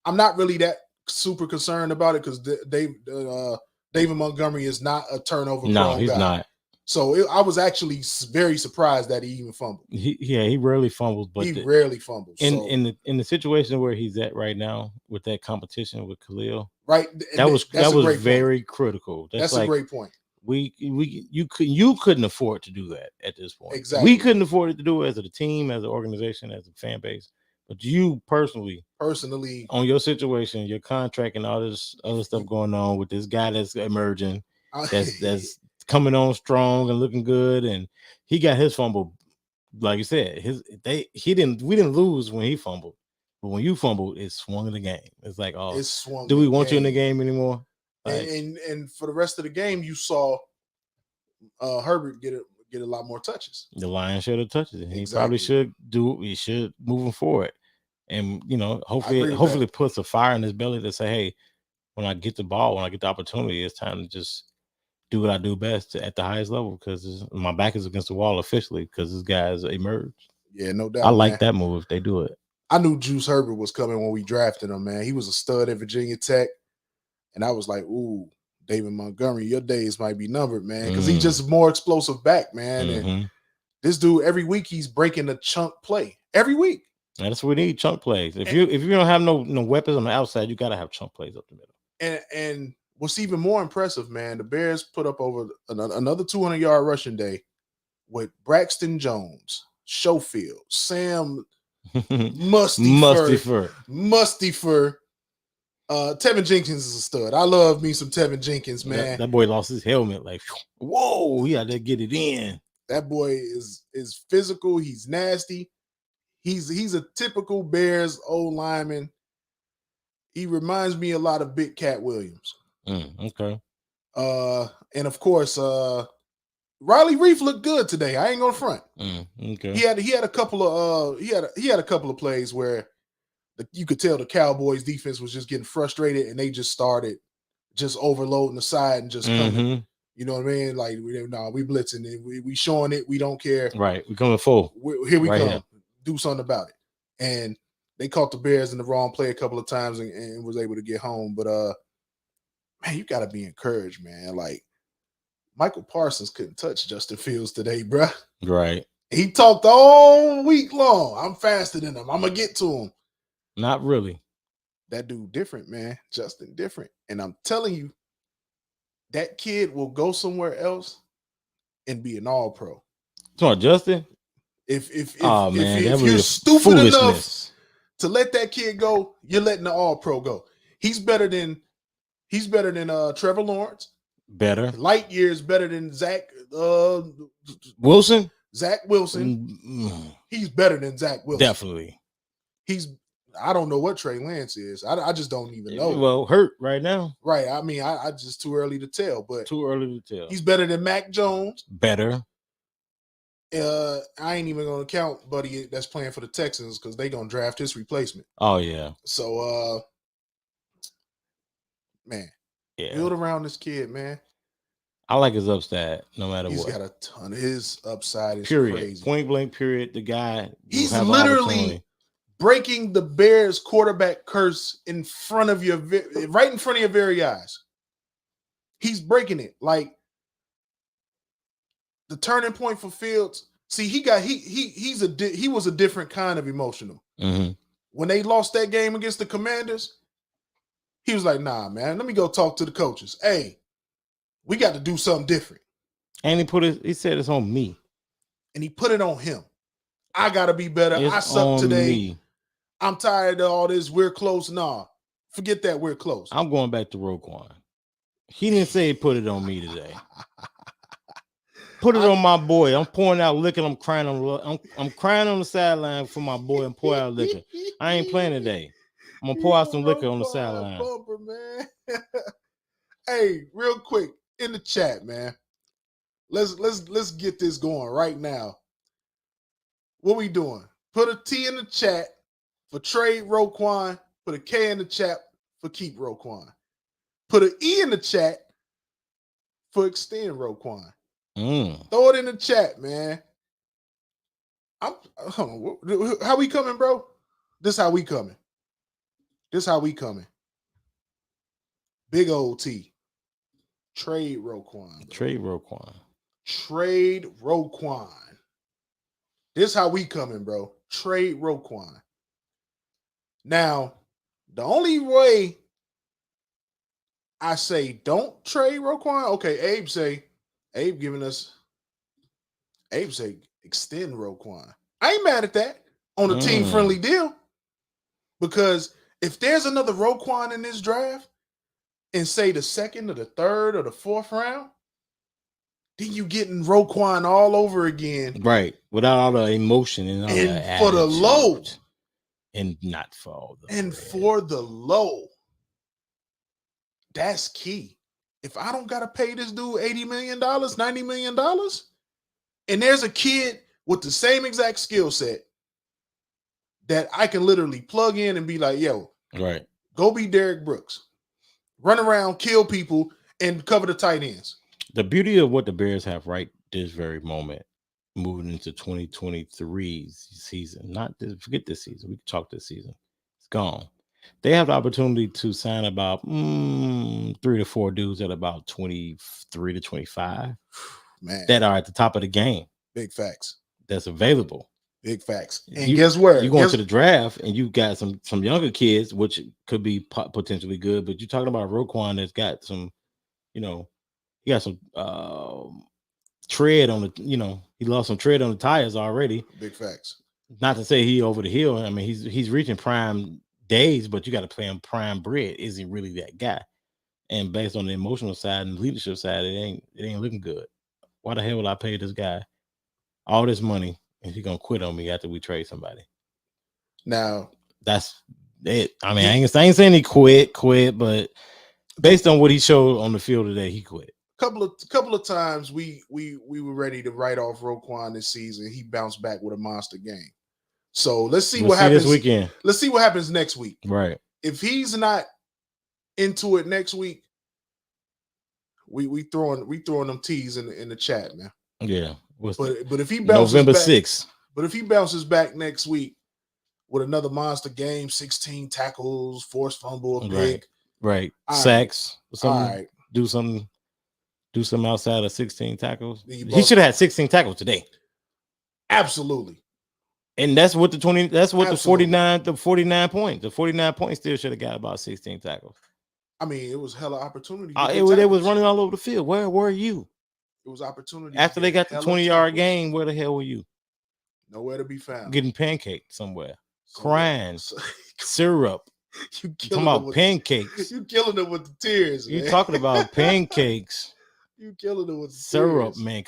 I'm not really that super concerned about it because David Montgomery is not a turnover. No, he's not. So I was actually very surprised that he even fumbled. He rarely fumbles, but rarely fumbles. In the situation where he's at right now with that competition with Khalil, right? That was very critical. That's a great point. You couldn't afford to do that at this point. Exactly. We couldn't afford to do it as a team, as an organization, as a fan base. But you personally, on your situation, your contract, and all this other stuff going on with this guy that's emerging, that's coming on strong and looking good, and he got his fumble, like you said. We didn't lose when he fumbled, but when you fumbled, it swung the game. It's like, do we want you in the game anymore? Like, and for the rest of the game, you saw Herbert get a lot more touches. The Lions should have touched it. He probably should do. He should moving forward, and hopefully it puts a fire in his belly to say, hey, when I get the ball, when I get the opportunity, it's time to just do what I do best at the highest level because my back is against the wall officially because this guy's emerged. Yeah, no doubt. I like that move if they do it. I knew Juice Herbert was coming when we drafted him, man. He was a stud at Virginia Tech. And I was like, ooh, David Montgomery, your days might be numbered, man, because he's just more explosive back, man. Mm-hmm. And this dude, every week, he's breaking a chunk play. Every week. And that's what we need, chunk plays. If you don't have no weapons on the outside, you gotta have chunk plays up the middle. And what's even more impressive, man, the Bears put up over another 200-yard rushing day with Braxton Jones, Schofield, Sam Musty Fur. Tevin Jenkins is a stud. I love me some Tevin Jenkins, man. That boy lost his helmet. Like, whoa, he had to get it in. That boy is physical. He's nasty. He's a typical Bears old lineman. He reminds me a lot of Big Cat Williams. Okay. And of course, Riley Reef looked good today. I ain't gonna front. Okay. He had a couple of he had a couple of plays where you could tell the Cowboys defense was just getting frustrated, and they just started just overloading the side and just coming. You know what I mean? Like we blitzing and we showing it. We don't care. Right. We coming full. Here we right come. Here. Do something about it. And they caught the Bears in the wrong play a couple of times and was able to get home. But man, you got to be encouraged, man. Like Michael Parsons couldn't touch Justin Fields today, bro. Right. He talked all week long. I'm faster than him. I'm gonna get to him. Not really. That dude different, man. Justin different. And I'm telling you, that kid will go somewhere else and be an all-pro. Come on, Justin. If you're stupid enough to let that kid go, you're letting the all-pro go. He's better than Trevor Lawrence. Better. Light years better than Zach Wilson. Zach Wilson. He's better than Zach Wilson. Definitely. I don't know what Trey Lance is. I just don't even know. Well, hurt right now. Right. I mean, I just too early to tell. But too early to tell. He's better than Mac Jones. Better. I ain't even gonna count Buddy that's playing for the Texans because they gonna draft his replacement. Oh yeah. So man, build around this kid, man. I like his upside, no matter what. He's got a ton. His upside is period. Crazy. Point blank. Period. The guy. He's literally breaking the Bears quarterback curse right in front of your very eyes. He's breaking it. Like the turning point for Fields. See, he was a different kind of emotional. When they lost that game against the Commanders, he was like, nah, man, let me go talk to the coaches. Hey, we got to do something different. And he said it's on me. And he put it on him. I gotta be better. I suck today. Me. I'm tired of all this. We're close. Nah, forget that. We're close. I'm going back to Roquan. He didn't say put it on me today. Put it on my boy. I'm pouring out liquor. I'm crying on the sideline for my boy and pour out liquor. I ain't playing today. I'm gonna pour out some liquor on the sideline. Bumper, man. Hey, real quick in the chat, man. Let's get this going right now. What we doing? Put a T in the chat for trade Roquan. Put a K in the chat for keep Roquan. Put an E in the chat for extend Roquan. Throw it in the chat, man. How we coming, bro? This how we coming. Big old T. Trade Roquan. Bro. Trade Roquan. This how we coming, bro. Trade Roquan. Now, the only way I say don't trade Roquan, okay, Abe say extend Roquan. I ain't mad at that on a team-friendly deal. Because if there's another Roquan in this draft, and say the second or the third or the fourth round, then you getting Roquan all over again. Right. Without all the emotion and all and for the low. And not for all the and bread. For the low. That's key. If I don't gotta pay this dude $80 million, $90 million, and there's a kid with the same exact skill set that I can literally plug in and be like, yo, right, go be Derek Brooks. Run around, kill people, and cover the tight ends. The beauty of what the Bears have right this very moment, moving into 2023 season, forget this season. We can talk this season. It's gone. They have the opportunity to sign about 3 to 4 dudes at about 23 to 25. Man, that are at the top of the game. Big facts. That's available. Big facts. And guess where? You going to the draft and you got some younger kids, which could be potentially good, but you're talking about Roquan that's got some, he got some tread on the, he lost some tread on the tires already. Big facts. Not to say he over the hill. I mean, he's reaching prime days, but you got to play him prime bread. Is he really that guy? And based on the emotional side and the leadership side, it ain't looking good. Why the hell would I pay this guy all this money and he gonna quit on me after we trade somebody? Now that's it. I mean, I ain't saying he quit, but based on what he showed on the field today, he quit. Couple of times we were ready to write off Roquan this season. He bounced back with a monster game. So let's see what happens this weekend. Let's see what happens next week. Right. If he's not into it next week, we throwing them T's in the chat, man. Yeah. But if he bounces November back, 6th. But if he bounces back next week with another monster game, 16 tackles, forced fumble, a pick, right. Sacks, something, do something outside of 16 tackles. He should have had 16 tackles today. Absolutely. And that's what the 49 points. The 49 points still should have got about 16 tackles. I mean, it was hella opportunity. They was running all over the field. Where were you? It was opportunity. After they got the 20-yard gain, where the hell were you? Nowhere to be found. Getting pancaked somewhere. Crying. Syrup. You talking about pancakes. You killing them with the tears, man. You talking about pancakes. You killing them with the syrup, tears. man.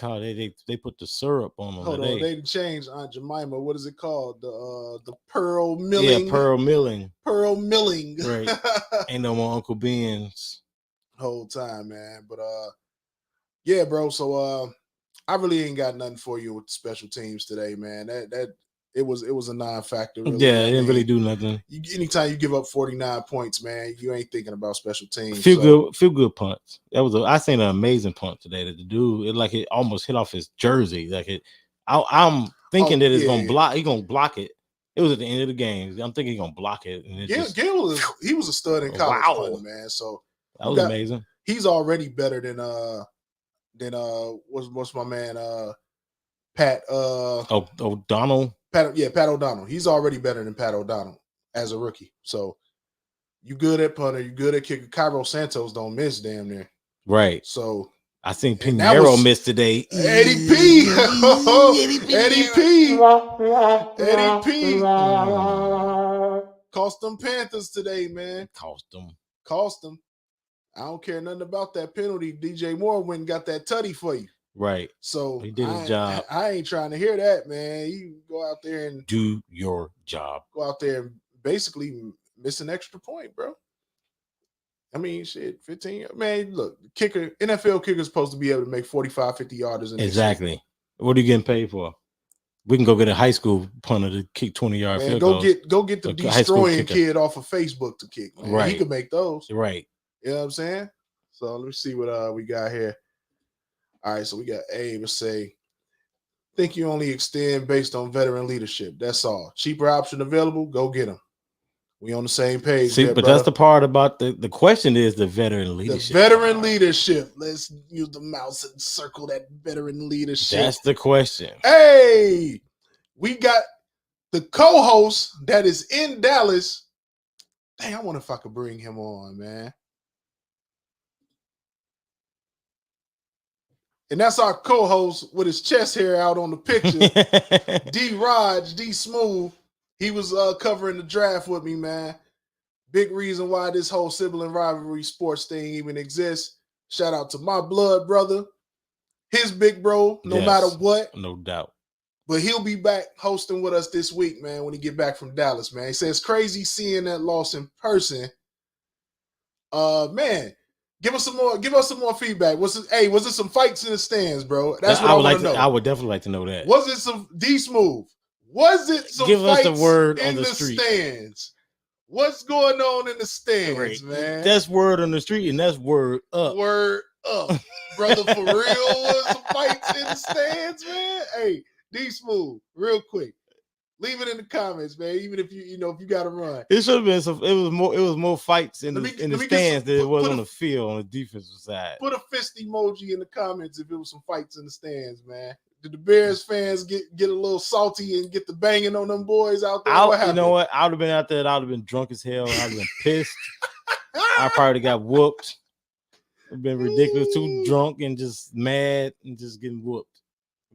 They put the syrup on them. Hold on, they changed Aunt Jemima. What is it called? The pearl milling. Yeah, pearl milling. Pearl milling. Right. Ain't no more Uncle Ben's. Whole time, man. But yeah, bro. So I really ain't got nothing for you with the special teams today, man. That it was a non-factor. Really. Yeah, it didn't really do nothing. Anytime you give up 49 points, man, you ain't thinking about special teams. Feel good punts. I seen an amazing punt today. That the dude, it almost hit off his jersey. I'm thinking that it's gonna block. He's gonna block it. It was at the end of the game. I'm thinking he's gonna block it. And Gil he was a stud in college, punting, man. So that was amazing. He's already better than what's my man Pat O'Donnell. Pat O'Donnell. He's already better than Pat O'Donnell as a rookie. So you good at punter, you good at kicker. Cairo Santos don't miss damn near. Right. So I seen Pinheiro miss today. Eddie P. Eddie P. Cost them Panthers today, man. Cost them. I don't care nothing about that penalty. DJ Moore went and got that tutty for you. Right. So he did his job. I ain't trying to hear that, man. You go out there and do your job. Go out there and basically miss an extra point, bro. I mean, shit, 15. Man, look, NFL kicker is supposed to be able to make 45, 50 yarders in exactly. Season. What are you getting paid for? We can go get a high school punter to kick 20-yard field goals. Go get the destroying kid off of Facebook to kick. Man. Right. He can make those. Right. You know what I'm saying? So let me see what we got here. All right, so we got Abe say, think you only extend based on veteran leadership. That's all. Cheaper option available, go get them. We on the same page. See, but that's the part about the question is the veteran leadership. The veteran leadership. Let's use the mouse and circle that veteran leadership. That's the question. Hey, we got the co-host that is in Dallas. Dang, I wonder if I could bring him on, man. And that's our co-host with his chest hair out on the picture. D-Raj, D-Smooth. He was covering the draft with me, man. Big reason why this whole sibling rivalry sports thing even exists. Shout out to my blood brother. His big bro, no matter what. No doubt. But he'll be back hosting with us this week, man, when he get back from Dallas, man. He says crazy seeing that loss in person. Man. Give us some more feedback. Was it some fights in the stands, bro? That's what I want to know. I would definitely like to know that. Was it some D-Smooth? Was it some fights us the word in on the stands? What's going on in the stands, man? That's word on the street, and that's word up. Word up, brother, for real. Was some fights in the stands, man? Hey, D-Smooth, real quick. Leave it in the comments, man. Even if you got to run. It should have been some. It was more fights in the stands than it was on the field on the defensive side. Put a fist emoji in the comments if it was some fights in the stands, man. Did the Bears fans get a little salty and get the banging on them boys out there? What You happened? know what? I would have been out there. I would have been drunk as hell. I would have been pissed. I probably got whooped. It'd been ridiculous. Too drunk and just mad and just getting whooped.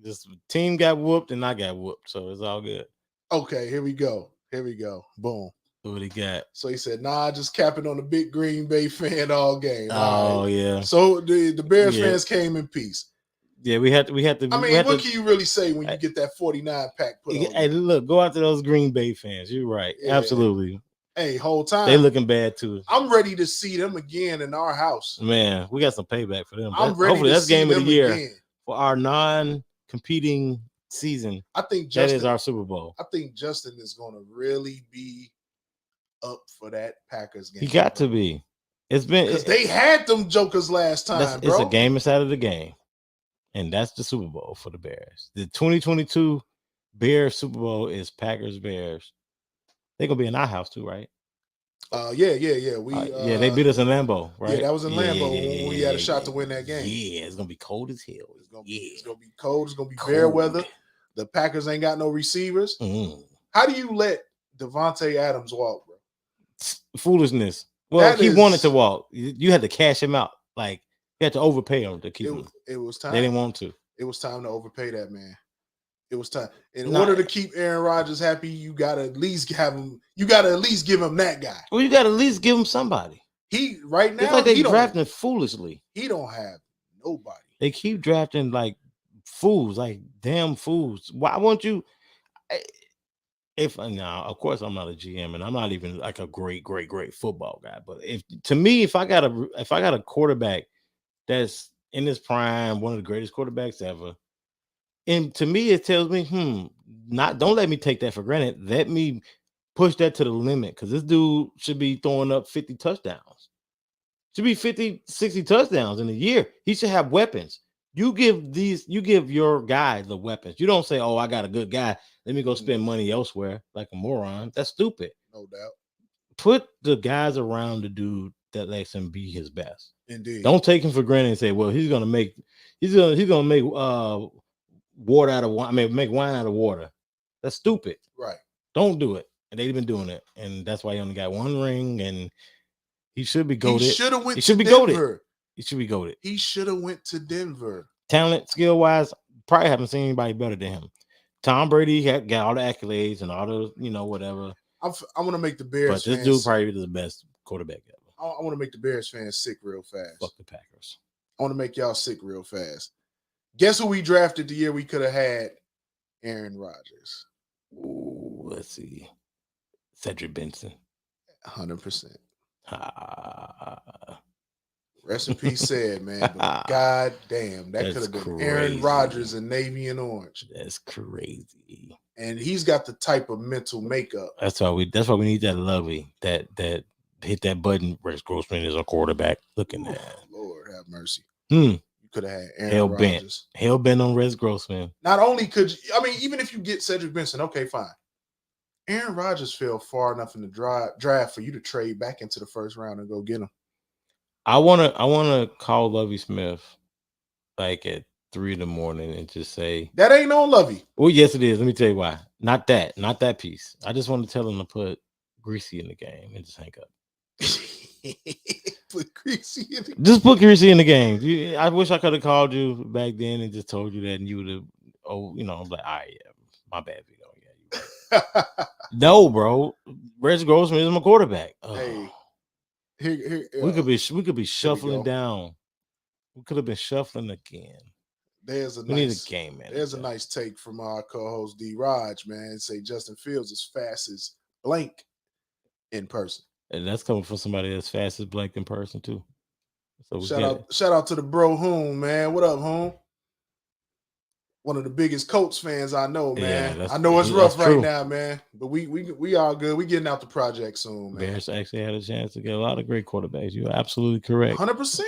Just team got whooped and I got whooped. So it's all good. Okay, here we go. Boom. What he got? So he said, "Nah, just capping on the big Green Bay fan all game." Oh, right. Yeah. So the Bears fans came in peace. Yeah, we had to. I mean, what can you really say when you get that 49 pack put on? Hey, look, go out to those Green Bay fans. You're right. Yeah. Absolutely. Hey, whole time they looking bad too. I'm ready to see them again in our house. Man, we got some payback for them. I'm ready. Hopefully, to that's see game of the year again. For our non-competing season. I think that is our Super Bowl. I think Justin is going to really be up for that Packers game. He got to be. It's been because they had them jokers last time. It's a game inside of the game, and that's the Super Bowl for the Bears. The 2022 Bears Super Bowl is Packers Bears. They're gonna be in our house too, right? Yeah. They beat us in Lambeau, right? Yeah, that was in Lambeau when we had a shot to win that game. Yeah, it's gonna be cold as hell. It's gonna be cold. It's gonna be fair weather. The Packers ain't got no receivers. How do you let Devontae Adams walk, bro? Foolishness. Well, he wanted to walk. You had to cash him out. Like you had to overpay him to keep him. It was time. They didn't want to. It was time to overpay that man. It was time. In order to keep Aaron Rodgers happy, you gotta at least have him. You gotta at least give him that guy. Well, you gotta at least give him somebody. He right now. It's like they drafting foolishly. He don't have nobody. They keep drafting like fools, like damn fools. Why won't you? Of course, I'm not a GM, and I'm not even like a great football guy. But if I got a quarterback that's in his prime, one of the greatest quarterbacks ever. And to me, it tells me, don't let me take that for granted. Let me push that to the limit because this dude should be throwing up 50 touchdowns. Should be 50, 60 touchdowns in a year. He should have weapons. You give your guy the weapons. You don't say, "Oh, I got a good guy. Let me go spend money elsewhere," like a moron. That's stupid. No doubt. Put the guys around the dude that lets him be his best. Indeed. Don't take him for granted and say, "Well, he's gonna make water out of wine. Make wine out of water." That's stupid. Right. Don't do it. And they've been doing it, and that's why he only got one ring. And he should be goated. He should have went. He should to be Denver. goated. He should be goated. He should have went to Denver. Talent, skill wise, probably haven't seen anybody better than him. Tom Brady got all the accolades and all the whatever. I want to make the Bears. But this dude probably the best quarterback ever. I want to make the Bears fans sick real fast. Fuck the Packers. I want to make y'all sick real fast. Guess who we drafted the year we could have had Aaron Rodgers? Ooh, let's see. Cedric Benson. 100%. Rest in peace, said man. But God damn, that could have been crazy. Aaron Rodgers in navy and orange. That's crazy. And he's got the type of mental makeup. That's why we need that lovey that hit that button. Rex Grossman is a quarterback. Looking at that. Lord have mercy. You could have had Aaron Rodgers. Hell bent on Rex Grossman. Not only could you, even if you get Cedric Benson, okay, fine. Aaron Rodgers fell far enough in the draft for you to trade back into the first round and go get him. I wanna call Lovie Smith like at 3 a.m. and just say that ain't no Lovie. Well, yes, it is. Let me tell you why. Not that piece. I just want to tell him to put Greasy in the game and just hang up. Put Greasy in the game. Just put Greasy in the game. I wish I could have called you back then and just told you that, and you would have. I'm like, all right, yeah, my bad, Vito. Yeah, no, bro. Rex Grossman is my quarterback. Hey. We could be shuffling down. We could have been shuffling again. We need a game, man. There's a nice take from our co-host D. Raj, man. Say Justin Fields is fast as blank in person, and that's coming from somebody that's fast as blank in person too. So shout out to the bro Hoon, man. What up, Hoon? One of the biggest Colts fans I know, man. Yeah, I know it's rough right now, man. But we all good. We getting out the project soon, man. Bears actually had a chance to get a lot of great quarterbacks. You're absolutely correct. 100%.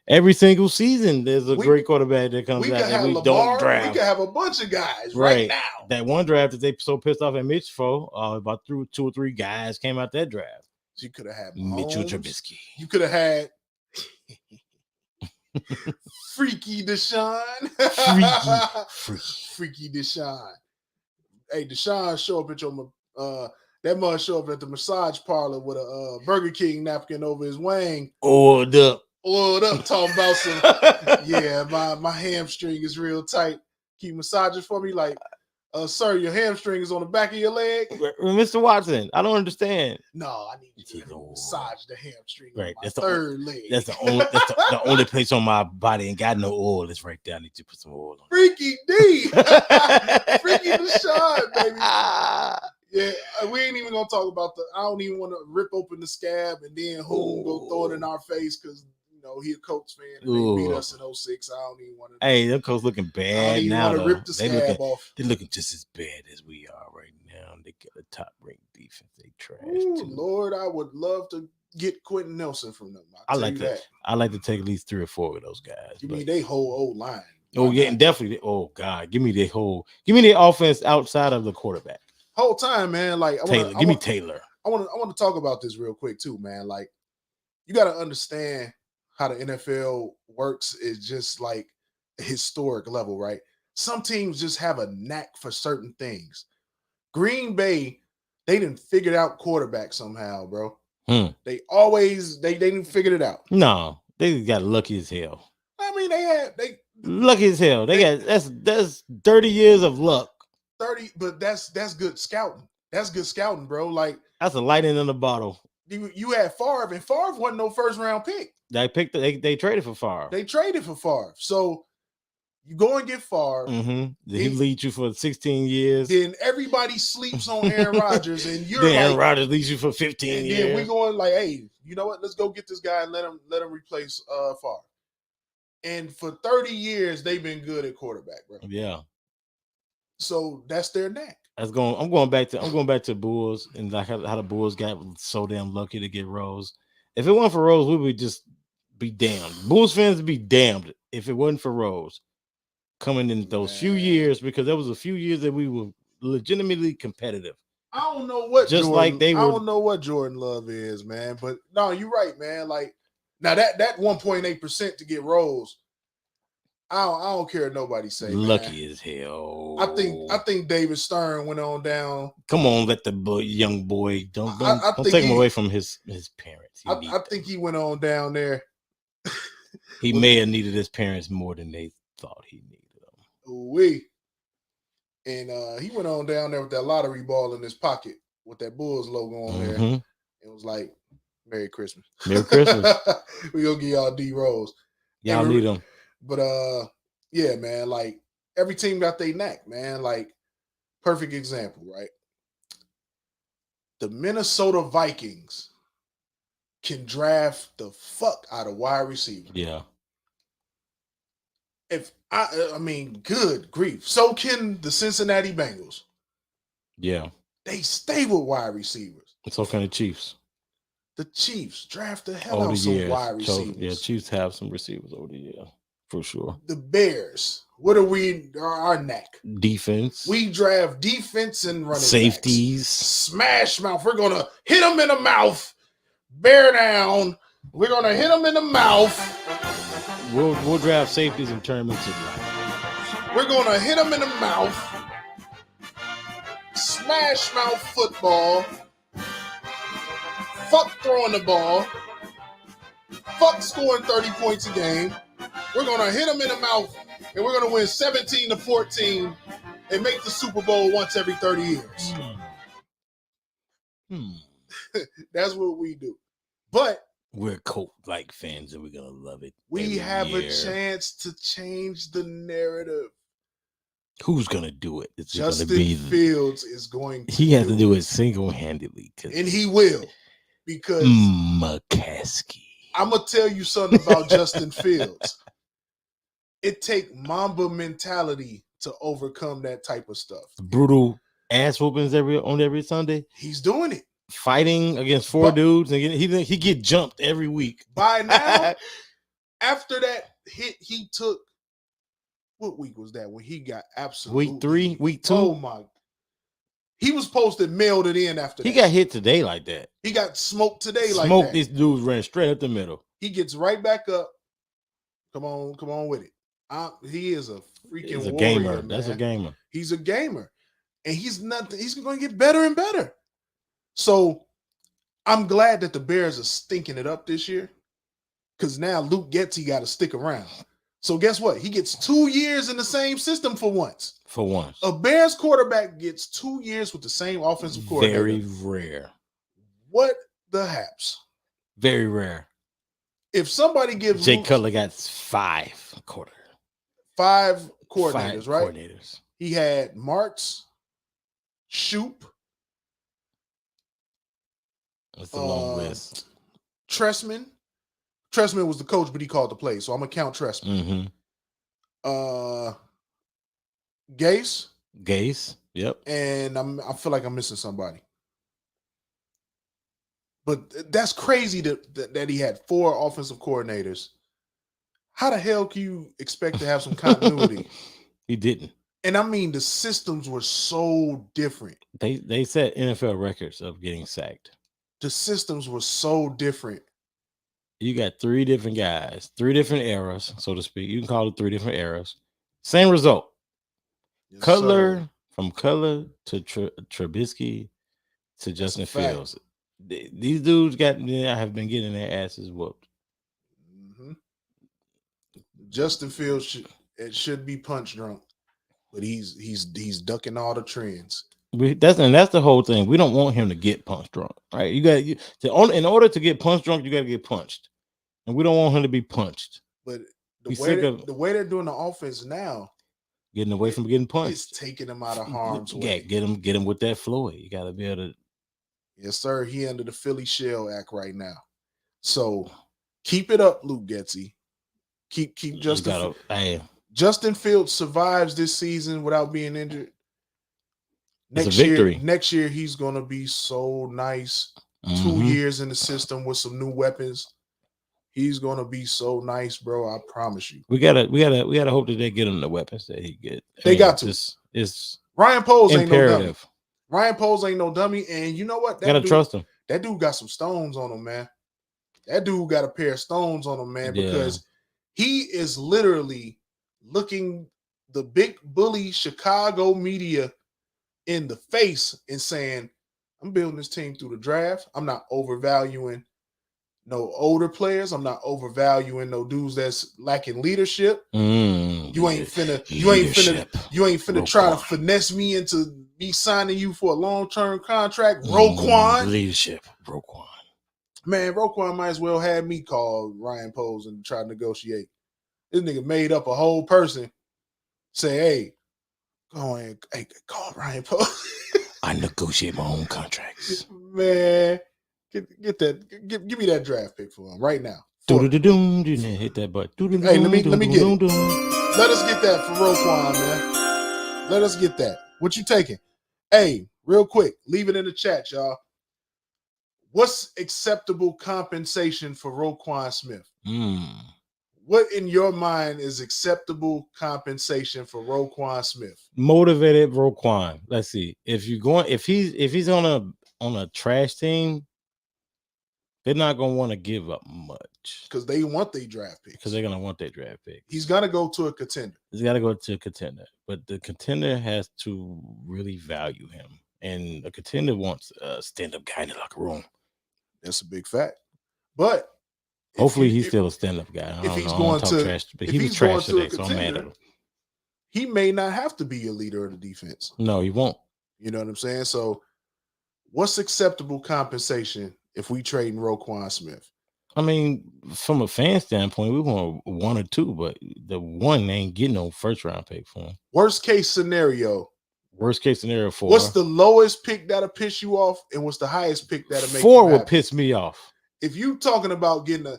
Every single season, there's a great quarterback that comes out that we don't draft. We can have a bunch of guys right now. That one draft that they so pissed off at Mitch for, about 2 or 3 guys came out that draft. So you could have had Mitchell Trubisky. You could have had Freaky Deshaun. Freaky Deshaun. Hey, Deshaun show up at your that must show up at the massage parlor with a Burger King napkin over his wang. Oiled up, talking about some. Yeah, my hamstring is real tight. Can you massage it for me? Like, sir, your hamstring is on the back of your leg. Mr. Watson, I don't understand. No, I need you to massage the hamstring on my That's third leg. That's the only. That's the only place on my body ain't got no oil. It's right there. I need to put some oil on. Freaky D, Freaky Deshaun, baby. Yeah, we ain't even gonna talk about I don't even want to rip open the scab and then go throw it in our face because he a Colts fan and they beat us in 06. I don't even want to. Hey, them Colts looking bad now. Rip the scab off. They're looking just as bad as we are right now. They got a top-ranked defense. They trash. Ooh, Lord, I would love to get Quentin Nelson from them. I like that. I like to take at least 3 or 4 of those guys. Give me they whole old line. Oh yeah, and definitely. Oh God, give me the offense outside of the quarterback. Whole time, man. Like give me Taylor. I want to talk about this real quick too, man. Like, you got to understand how the NFL works is just like a historic level, right? Some teams just have a knack for certain things. Green Bay, they didn't figure out quarterback somehow, bro. They didn't figure it out. No, they got lucky as hell. I mean, they lucky as hell. They got that's 30 years of luck. 30, but that's good scouting. That's good scouting, bro. Like, that's a lightning in the bottle. You had Favre, and Favre wasn't no first round pick. They traded for Favre. They traded for Favre. So you go and get Favre. Mm-hmm. He leads you for 16 years. Then everybody sleeps on Aaron Rodgers, and Aaron Rodgers leads you for 15 years. Then we going like, hey, you know what? Let's go get this guy and let him replace Favre. And for 30 years, they've been good at quarterback, bro. Yeah. So that's their knack. I'm going back to Bulls and like how the Bulls got so damn lucky to get Rose. If it wasn't for Rose, we would just be damned. Bulls fans would be damned if it wasn't for Rose coming in those few years, because there was a few years that we were legitimately competitive. I don't know what just Jordan, like they were. I don't know what Jordan Love is, man. But no, you're right, man. Like, now that 1.8% to get Rose, I don't care what nobody say. Lucky man. As hell. I think David Stern went on down. Come on, let the young boy don't take him away from his parents. I think he went on down there. He may have needed his parents more than they thought he needed them. And he went on down there with that lottery ball in his pocket with that Bulls logo on there. It was like, Merry Christmas. Merry Christmas. We gonna give y'all D Rose. Y'all need them. But yeah, man, like every team got their knack, man. Like, perfect example, right? The Minnesota Vikings can draft the fuck out of wide receiver. Yeah. I mean, good grief. So can the Cincinnati Bengals. Yeah. They stay with wide receivers. So can the Chiefs. The Chiefs draft the hell out of some wide receivers. Yeah, Chiefs have some receivers over the year, for sure. The Bears. What are our knack? Defense. We draft defense and running safeties. Backs. Smash mouth. We're going to hit them in the mouth. Bear down. We're going to hit them in the mouth. We'll draft safeties and turn them into linebackers. We're going to hit them in the mouth. Smash mouth football. Fuck throwing the ball. Fuck scoring 30 points a game. We're going to hit them in the mouth, and we're going to win 17-14 and make the Super Bowl once every 30 years. That's what we do. But we're Colt-like fans, and we're going to love it. We have a chance to change the narrative. Who's going to do it? It's Justin Fields is going to. He has to do it single-handedly. And he will. Because McCaskey. I'm going to tell you something about Justin Fields. It take Mamba mentality to overcome that type of stuff. Brutal ass whoopings every Sunday. He's doing it. Fighting against four dudes, and he get jumped every week. By now, after that hit he took, what week was that when he got absolutely week 3, week 2? Oh my! He was supposed to mailed it in after he got hit today like that. He got smoked today like that. Smoked. This dude ran straight up the middle. He gets right back up, Come on with it. He is a freaking He's a warrior, gamer. man. That's a gamer. He's a gamer. And he's going to get better and better. So I'm glad that the Bears are stinking it up this year. Because now Luke Getsy got to stick around. So guess what? He gets 2 years in the same system for once. For once. A Bears quarterback gets 2 years with the same offensive coordinator. Very rare. What the haps? Very rare. If somebody gives Jay Cutler got 5 coordinators. 5 coordinators, right? Coordinators. He had Martz, Shoop. That's a long list. Tressman. Tressman was the coach, but he called the play, so I'm gonna count Tressman. Gase. Yep. And I feel like I'm missing somebody. But that's crazy that he had 4 offensive coordinators. How the hell can you expect to have some continuity? He didn't. And I mean, the systems were so different. They set NFL records of getting sacked. The systems were so different. You got 3 different guys, 3 different eras, so to speak. You can call it 3 different eras. Same result. Yes, Cutler, sir. from Cutler to Trubisky to Justin Fields. These dudes have been getting their asses whooped. Mm-hmm. Justin Fields should be punch drunk, but he's ducking all the trends. That's the whole thing. We don't want him to get punch drunk, right? In order to get punch drunk, you got to get punched, and we don't want him to be punched. But the way they're doing the offense now, getting away from getting punched, it's taking him out of harm's way. Yeah, get him with that Floyd. You got to be able to. Yes, sir. He under the Philly Shell Act right now. So keep it up, Luke Getsy. Keep Justin. Justin Fields survives this season without being injured. It's a victory. Next year, he's gonna be so nice. 2 years in the system with some new weapons. He's gonna be so nice, bro. I promise you. We gotta hope that they get him the weapons that he get. They got to. It's Ryan Poles imperative. Ain't no dummy. Ryan Poles ain't no dummy, and you know what? Trust him. That dude got some stones on him, man. That dude got a pair of stones on him, man, because he is literally looking the big bully Chicago media in the face and saying, I'm building this team through the draft. I'm not overvaluing no older players. I'm not overvaluing no dudes that's lacking leadership. You ain't finna try to finesse me into me signing you for a long-term contract. Roquan. Leadership. Roquan. Man, Roquan might as well have me call Ryan Poles and try to negotiate. This nigga made up a whole person. Say, hey, go ahead, hey, call Ryan Poles. I negotiate my own contracts. Man, get that. Give me that draft pick for him right now. Hit that button. Hey, let me get it. Let us get that for Roquan, man. Let us get that. What you taking? Hey, real quick, leave it in the chat, y'all. What's acceptable compensation for Roquan Smith? What in your mind is acceptable compensation for Roquan Smith? Motivated Roquan. Let's see. If he's on a trash team, they're not gonna want to give up much because they want their draft pick. Because they're gonna want their draft pick. He's gonna go to a contender. He's got to go to a contender, but the contender has to really value him, and a contender wants a stand-up guy in the locker room. That's a big fact. But hopefully he's still a stand-up guy. He was trash today, so I'm mad at him. He may not have to be a leader of the defense. No, he won't. You know what I'm saying? So what's acceptable compensation if we trade in Roquan Smith? I mean, from a fan standpoint, we want 1 or 2, but the 1 ain't getting no first-round pick for him. Worst case scenario 4. What's the lowest pick that'll piss you off, and what's the highest pick that'll make 4 would piss me off. If you talking about getting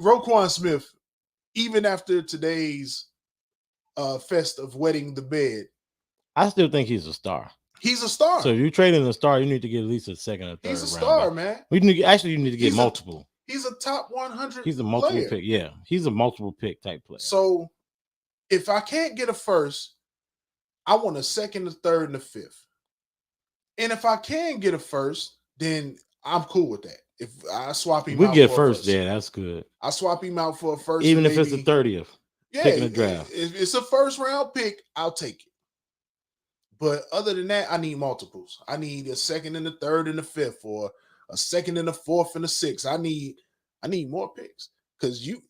Roquan Smith, even after today's fest of wetting the bed, I still think he's a star. He's a star. So if you're trading a star, you need to get at least a second or third. He's a star, man. You need to get multiple. He's a top 100. He's a multiple pick. Yeah, he's a multiple pick type player. So if I can't get a first, I want a second, a third, and a fifth. And if I can get a first, then I'm cool with that. If I swap him we out get for first, yeah, that's good. I swap him out for a first, Even and if it's the 30th, pick in the draft. If it's a first round pick, I'll take it. But other than that, I need multiples. I need a second and a third and a fifth, or a second and a fourth and a sixth. I need more picks because the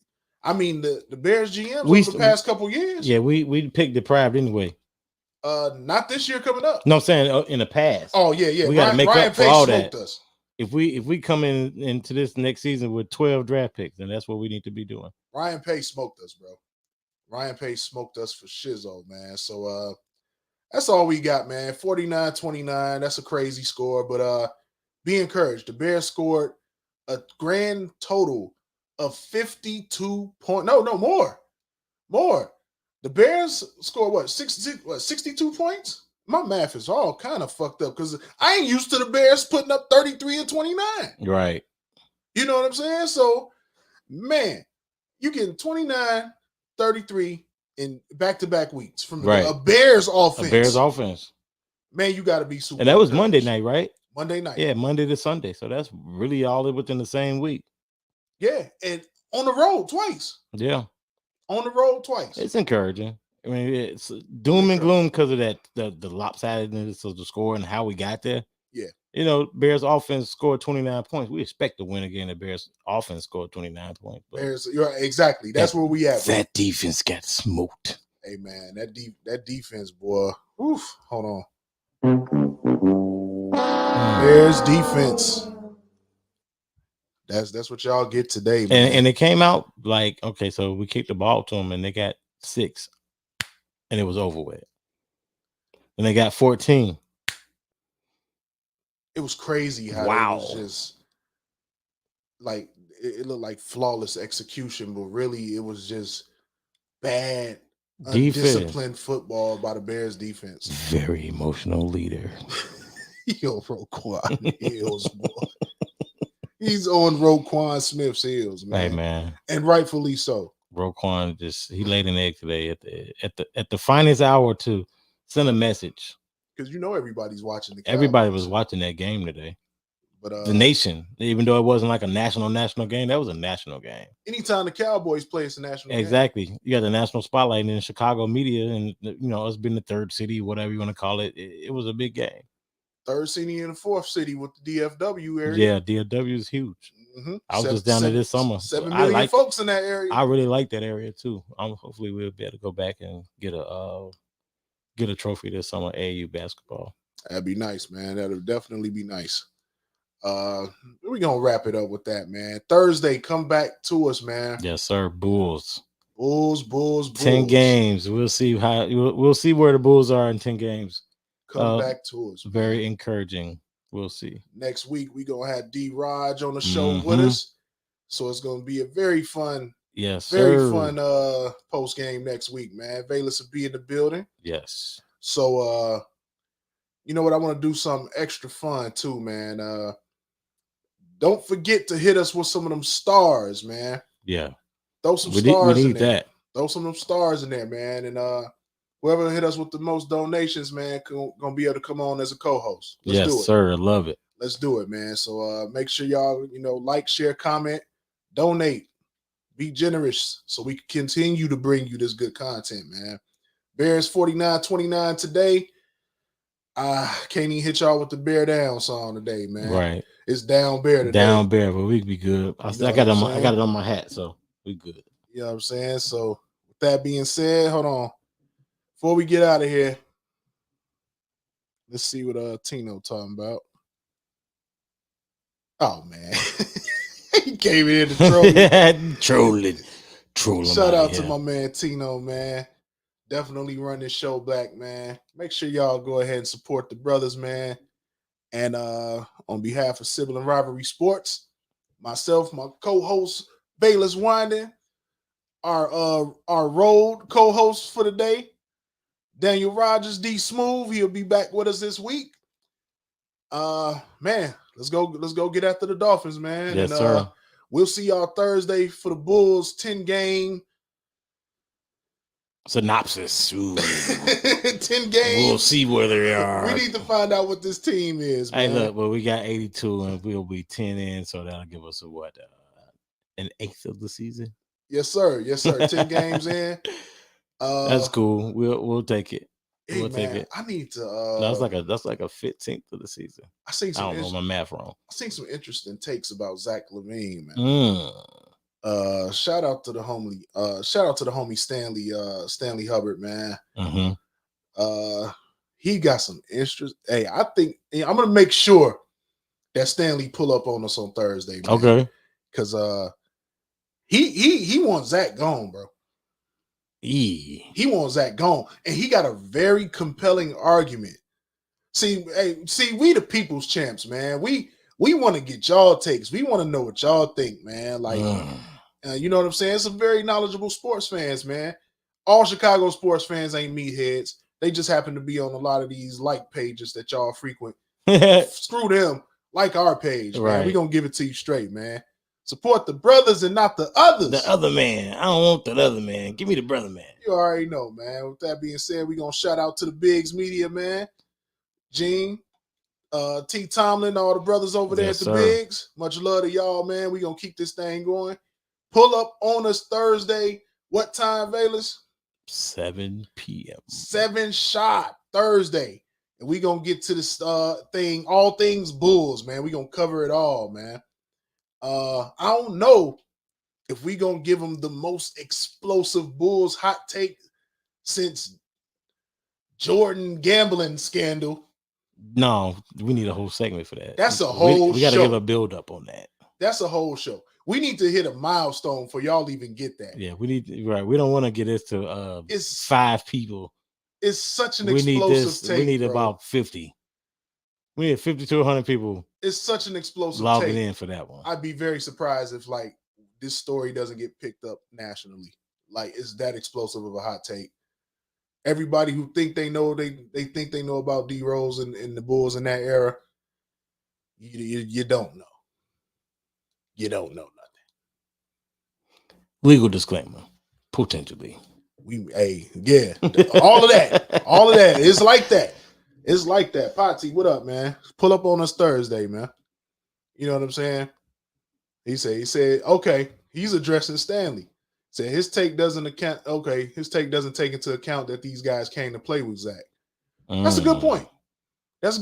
Bears GMs over the past couple years. Yeah, we picked deprived anyway. Not this year coming up. No, I'm saying in the past. Oh yeah. We got to make Ryan up for all that. Us. If we come into this next season with 12 draft picks, then that's what we need to be doing. Ryan Pace smoked us, bro. Ryan Pace smoked us for shizzo, man. So that's all we got, man. 49-29. That's a crazy score, but be encouraged. The Bears scored a grand total of 52 points. No, more. The Bears scored what? 62 points? My math is all kind of fucked up because I ain't used to the Bears putting up 33 and 29. Right. You know what I'm saying? So, man, you getting 29, 33 in back-to-back weeks from a Bears offense. A Bears offense. Man, you got to be super. And that was Monday night, right? Monday night. Yeah, Monday to Sunday. So that's really all within the same week. Yeah, and on the road twice. Yeah. On the road twice. It's encouraging. I mean, it's doom and gloom because of that the lopsidedness of the score and how we got there. Yeah. You know, Bears offense scored 29 points. We expect to win again. The Bears offense scored 29 points. Bears, exactly. That's where we at. That defense got smoked. Hey man, that defense, boy. Oof. Hold on. Bears defense. That's what y'all get today, man. And it came out like, okay, so we kicked the ball to them and they got 6 and it was over with. And they got 14. It was crazy how it was just like it looked like flawless execution, but really it was just bad, undisciplined football by the Bears defense. Very emotional leader. Yo, Roquan Hills, boy. He's on Roquan Smith's heels, man. Hey, man. And rightfully so. Roquan he laid an egg today at the finest hour to send a message. Because everybody's watching the Cowboys. Everybody was watching that game today. But the nation, even though it wasn't like a national game, that was a national game. Anytime the Cowboys play, it's a national game. Exactly. You got the national spotlight in Chicago media, and it's been the third city, whatever you want to call it. It was a big game. Third city and the fourth city with the DFW area. Yeah, DFW is huge. Mm-hmm. I was just down there this summer. 7 million folks in that area. I really like that area too. Hopefully we'll be able to go back and get a trophy this summer, AAU basketball. That'd be nice, man. That'll definitely be nice. We're gonna wrap it up with that, man. Thursday, come back to us, man. Yes, sir. Bulls. 10 games. We'll see where the Bulls are in 10 games. Come back to us. Very man. Encouraging. We'll see. Next week we're gonna have D Raj on the show with us. So it's gonna be a very fun, fun post game next week, man. Velas will be in the building. Yes. So you know what? I want to do something extra fun too, man. Don't forget to hit us with some of them stars, man. Yeah. Throw some stars in there. That. Throw some of them stars in there, man. And whoever hit us with the most donations, man, gonna be able to come on as a co-host. Let's do it. Sir. I love it. Let's do it, man. So make sure y'all, like, share, comment, donate, be generous so we can continue to bring you this good content, man. Bears 49-29 today. I can't even hit y'all with the Bear Down song today, man. Right. It's Down Bear today. Down Bear, but we be good. I got it on my hat, so we good. You know what I'm saying? So with that being said, hold on. Before we get out of here, let's see what Tino talking about. Oh man. He came in to troll me. Trolling. Shout out to my man Tino, man. Definitely run this show back, man. Make sure y'all go ahead and support the brothers, man. And on behalf of Sibling Rivalry Sports, myself, my co-host Bayless Winding, our road co-host for the day, Daniel Rogers, D Smooth. He'll be back with us this week. Man, let's go get after the Dolphins, man. Yes, and sir. We'll see y'all Thursday for the Bulls 10-game Synopsis. Ooh. 10 games. We'll see where they are. We need to find out what this team is, man. Hey, look, but we got 82 and we'll be 10 in, so that'll give us an eighth of the season. Yes, sir. 10 games in. That's cool. We'll take it. Hey, we'll take man, it. I need to. That's like a 15th of the season. I don't know my math wrong. I seen some interesting takes about Zach LaVine, man. Shout out to the homie Stanley Hubbard, man. Mm-hmm. He got some interest. Hey, I think I'm gonna make sure that Stanley pull up on us on Thursday, man. Okay. Because he wants Zach gone, bro. He wants Zach gone, and he got a very compelling argument. See, we the people's champs, man. We want to get y'all takes. We want to know what y'all think, man. Like, you know what I'm saying? Some very knowledgeable sports fans, man. All Chicago sports fans ain't meatheads. They just happen to be on a lot of these like pages that y'all frequent. Screw them. Like our page, right. Man. We gonna give it to you straight, man. Support the brothers and not the others. The other man. I don't want that other man. Give me the brother man. You already know, man. With that being said, we gonna shout out to the Biggs Media, man. Gene, T. Tomlin, all the brothers over there at the Biggs. Much love to y'all, man. We gonna keep this thing going. Pull up on us Thursday. What time, Velas? 7 p.m. 7 shot Thursday. And we gonna get to this thing, all things Bulls, man. We gonna cover it all, man. I don't know if we gonna give them the most explosive Bulls hot take since Jordan gambling scandal. No, we need a whole segment for that. That's a whole show. We gotta give a build up on that. That's a whole show. We need to hit a milestone for y'all to even get that. Yeah, we need right. We don't want to get this to it's 5 people. It's such an explosive take. We need bro. About 50. We need 50 to 100 people. It's such an explosive logging take. In for that one. I'd be very surprised if like this story doesn't get picked up nationally. Like it's that explosive of a hot take. Everybody who think they know they think they know about D Rose and the Bulls in that era. You don't know. You don't know nothing. Legal disclaimer, potentially. All of that. It's like that. It's like that. Potty, what up, man? Pull up on us Thursday, man. You know what I'm saying? He said, okay, he's addressing Stanley. Said his take doesn't take into account that these guys came to play with Zach. That's a good point. That is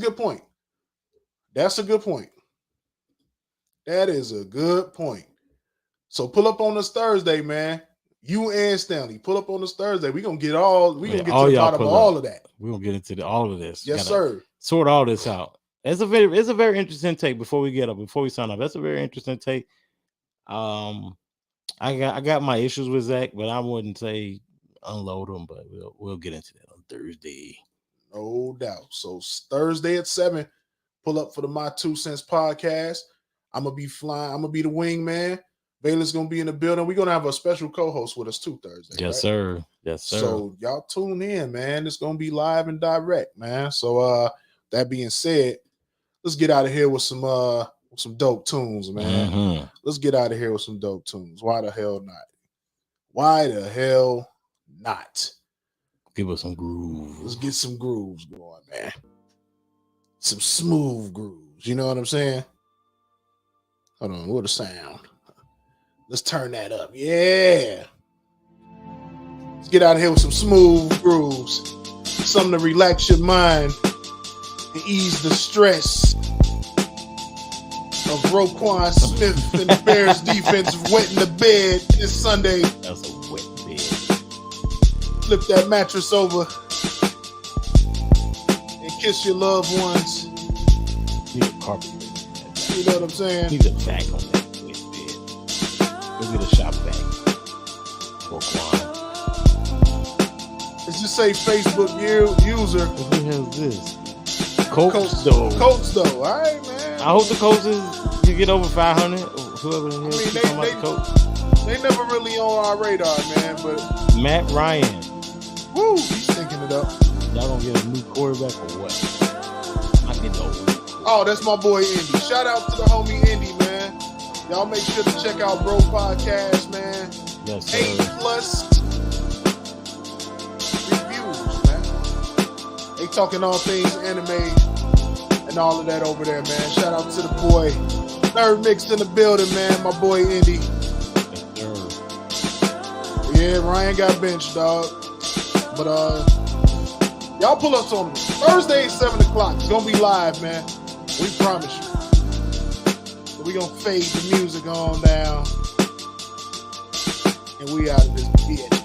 a good point. So pull up on us Thursday, man. You and Stanley, pull up on us Thursday. We're gonna get to the bottom of all of that. We're gonna get into all of this. Yes, sir. Sort all this out. It's a very interesting take before we sign up. That's a very interesting take. I got my issues with Zach, but I wouldn't say unload him, but we'll get into that on Thursday. No doubt. So Thursday at 7, pull up for the My 2 Cents podcast. I'm gonna be flying. I'm gonna be the wingman. Baylor's gonna be in the building. We're gonna have a special co-host with us too Thursday. Yes, right? Sir. Yes, sir. So y'all tune in, man. It's gonna be live and direct, man. So that being said, let's get out of here with some dope tunes, man. Mm-hmm. Let's get out of here with some dope tunes. Why the hell not? Why the hell not? Give us some grooves. Let's get some grooves going, man. Some smooth grooves. You know what I'm saying? Hold on, what a sound. Let's turn that up. Yeah. Let's get out of here with some smooth grooves. Something to relax your mind and ease the stress of Roquan Smith and the Bears defense wetting the bed this Sunday. That's a wet bed. Flip that mattress over and kiss your loved ones. Need a carpet. You know what I'm saying? Need a back on that wet bed. Go get a shop vac. Roquan. Let's just say Facebook user. What the hell is this? Colts though. All right, man. I hope the Colts you get over 500. Whoever the hell they never really on our radar, man. But Matt Ryan, woo, he's thinking it up. Y'all gonna get a new quarterback or what? I get the old. Oh, that's my boy Indy. Shout out to the homie Indy, man. Y'all make sure to check out Bro Podcast, man. Yes, sir. 8+ They talking all things anime and all of that over there, man. Shout out to the boy. Third Mix in the building, man. My boy Indy. Yeah, Ryan got benched, dog. But y'all pull us on Thursday at 7 o'clock. It's gonna be live, man. We promise you. So we gonna fade the music on down. And we out of this bitch.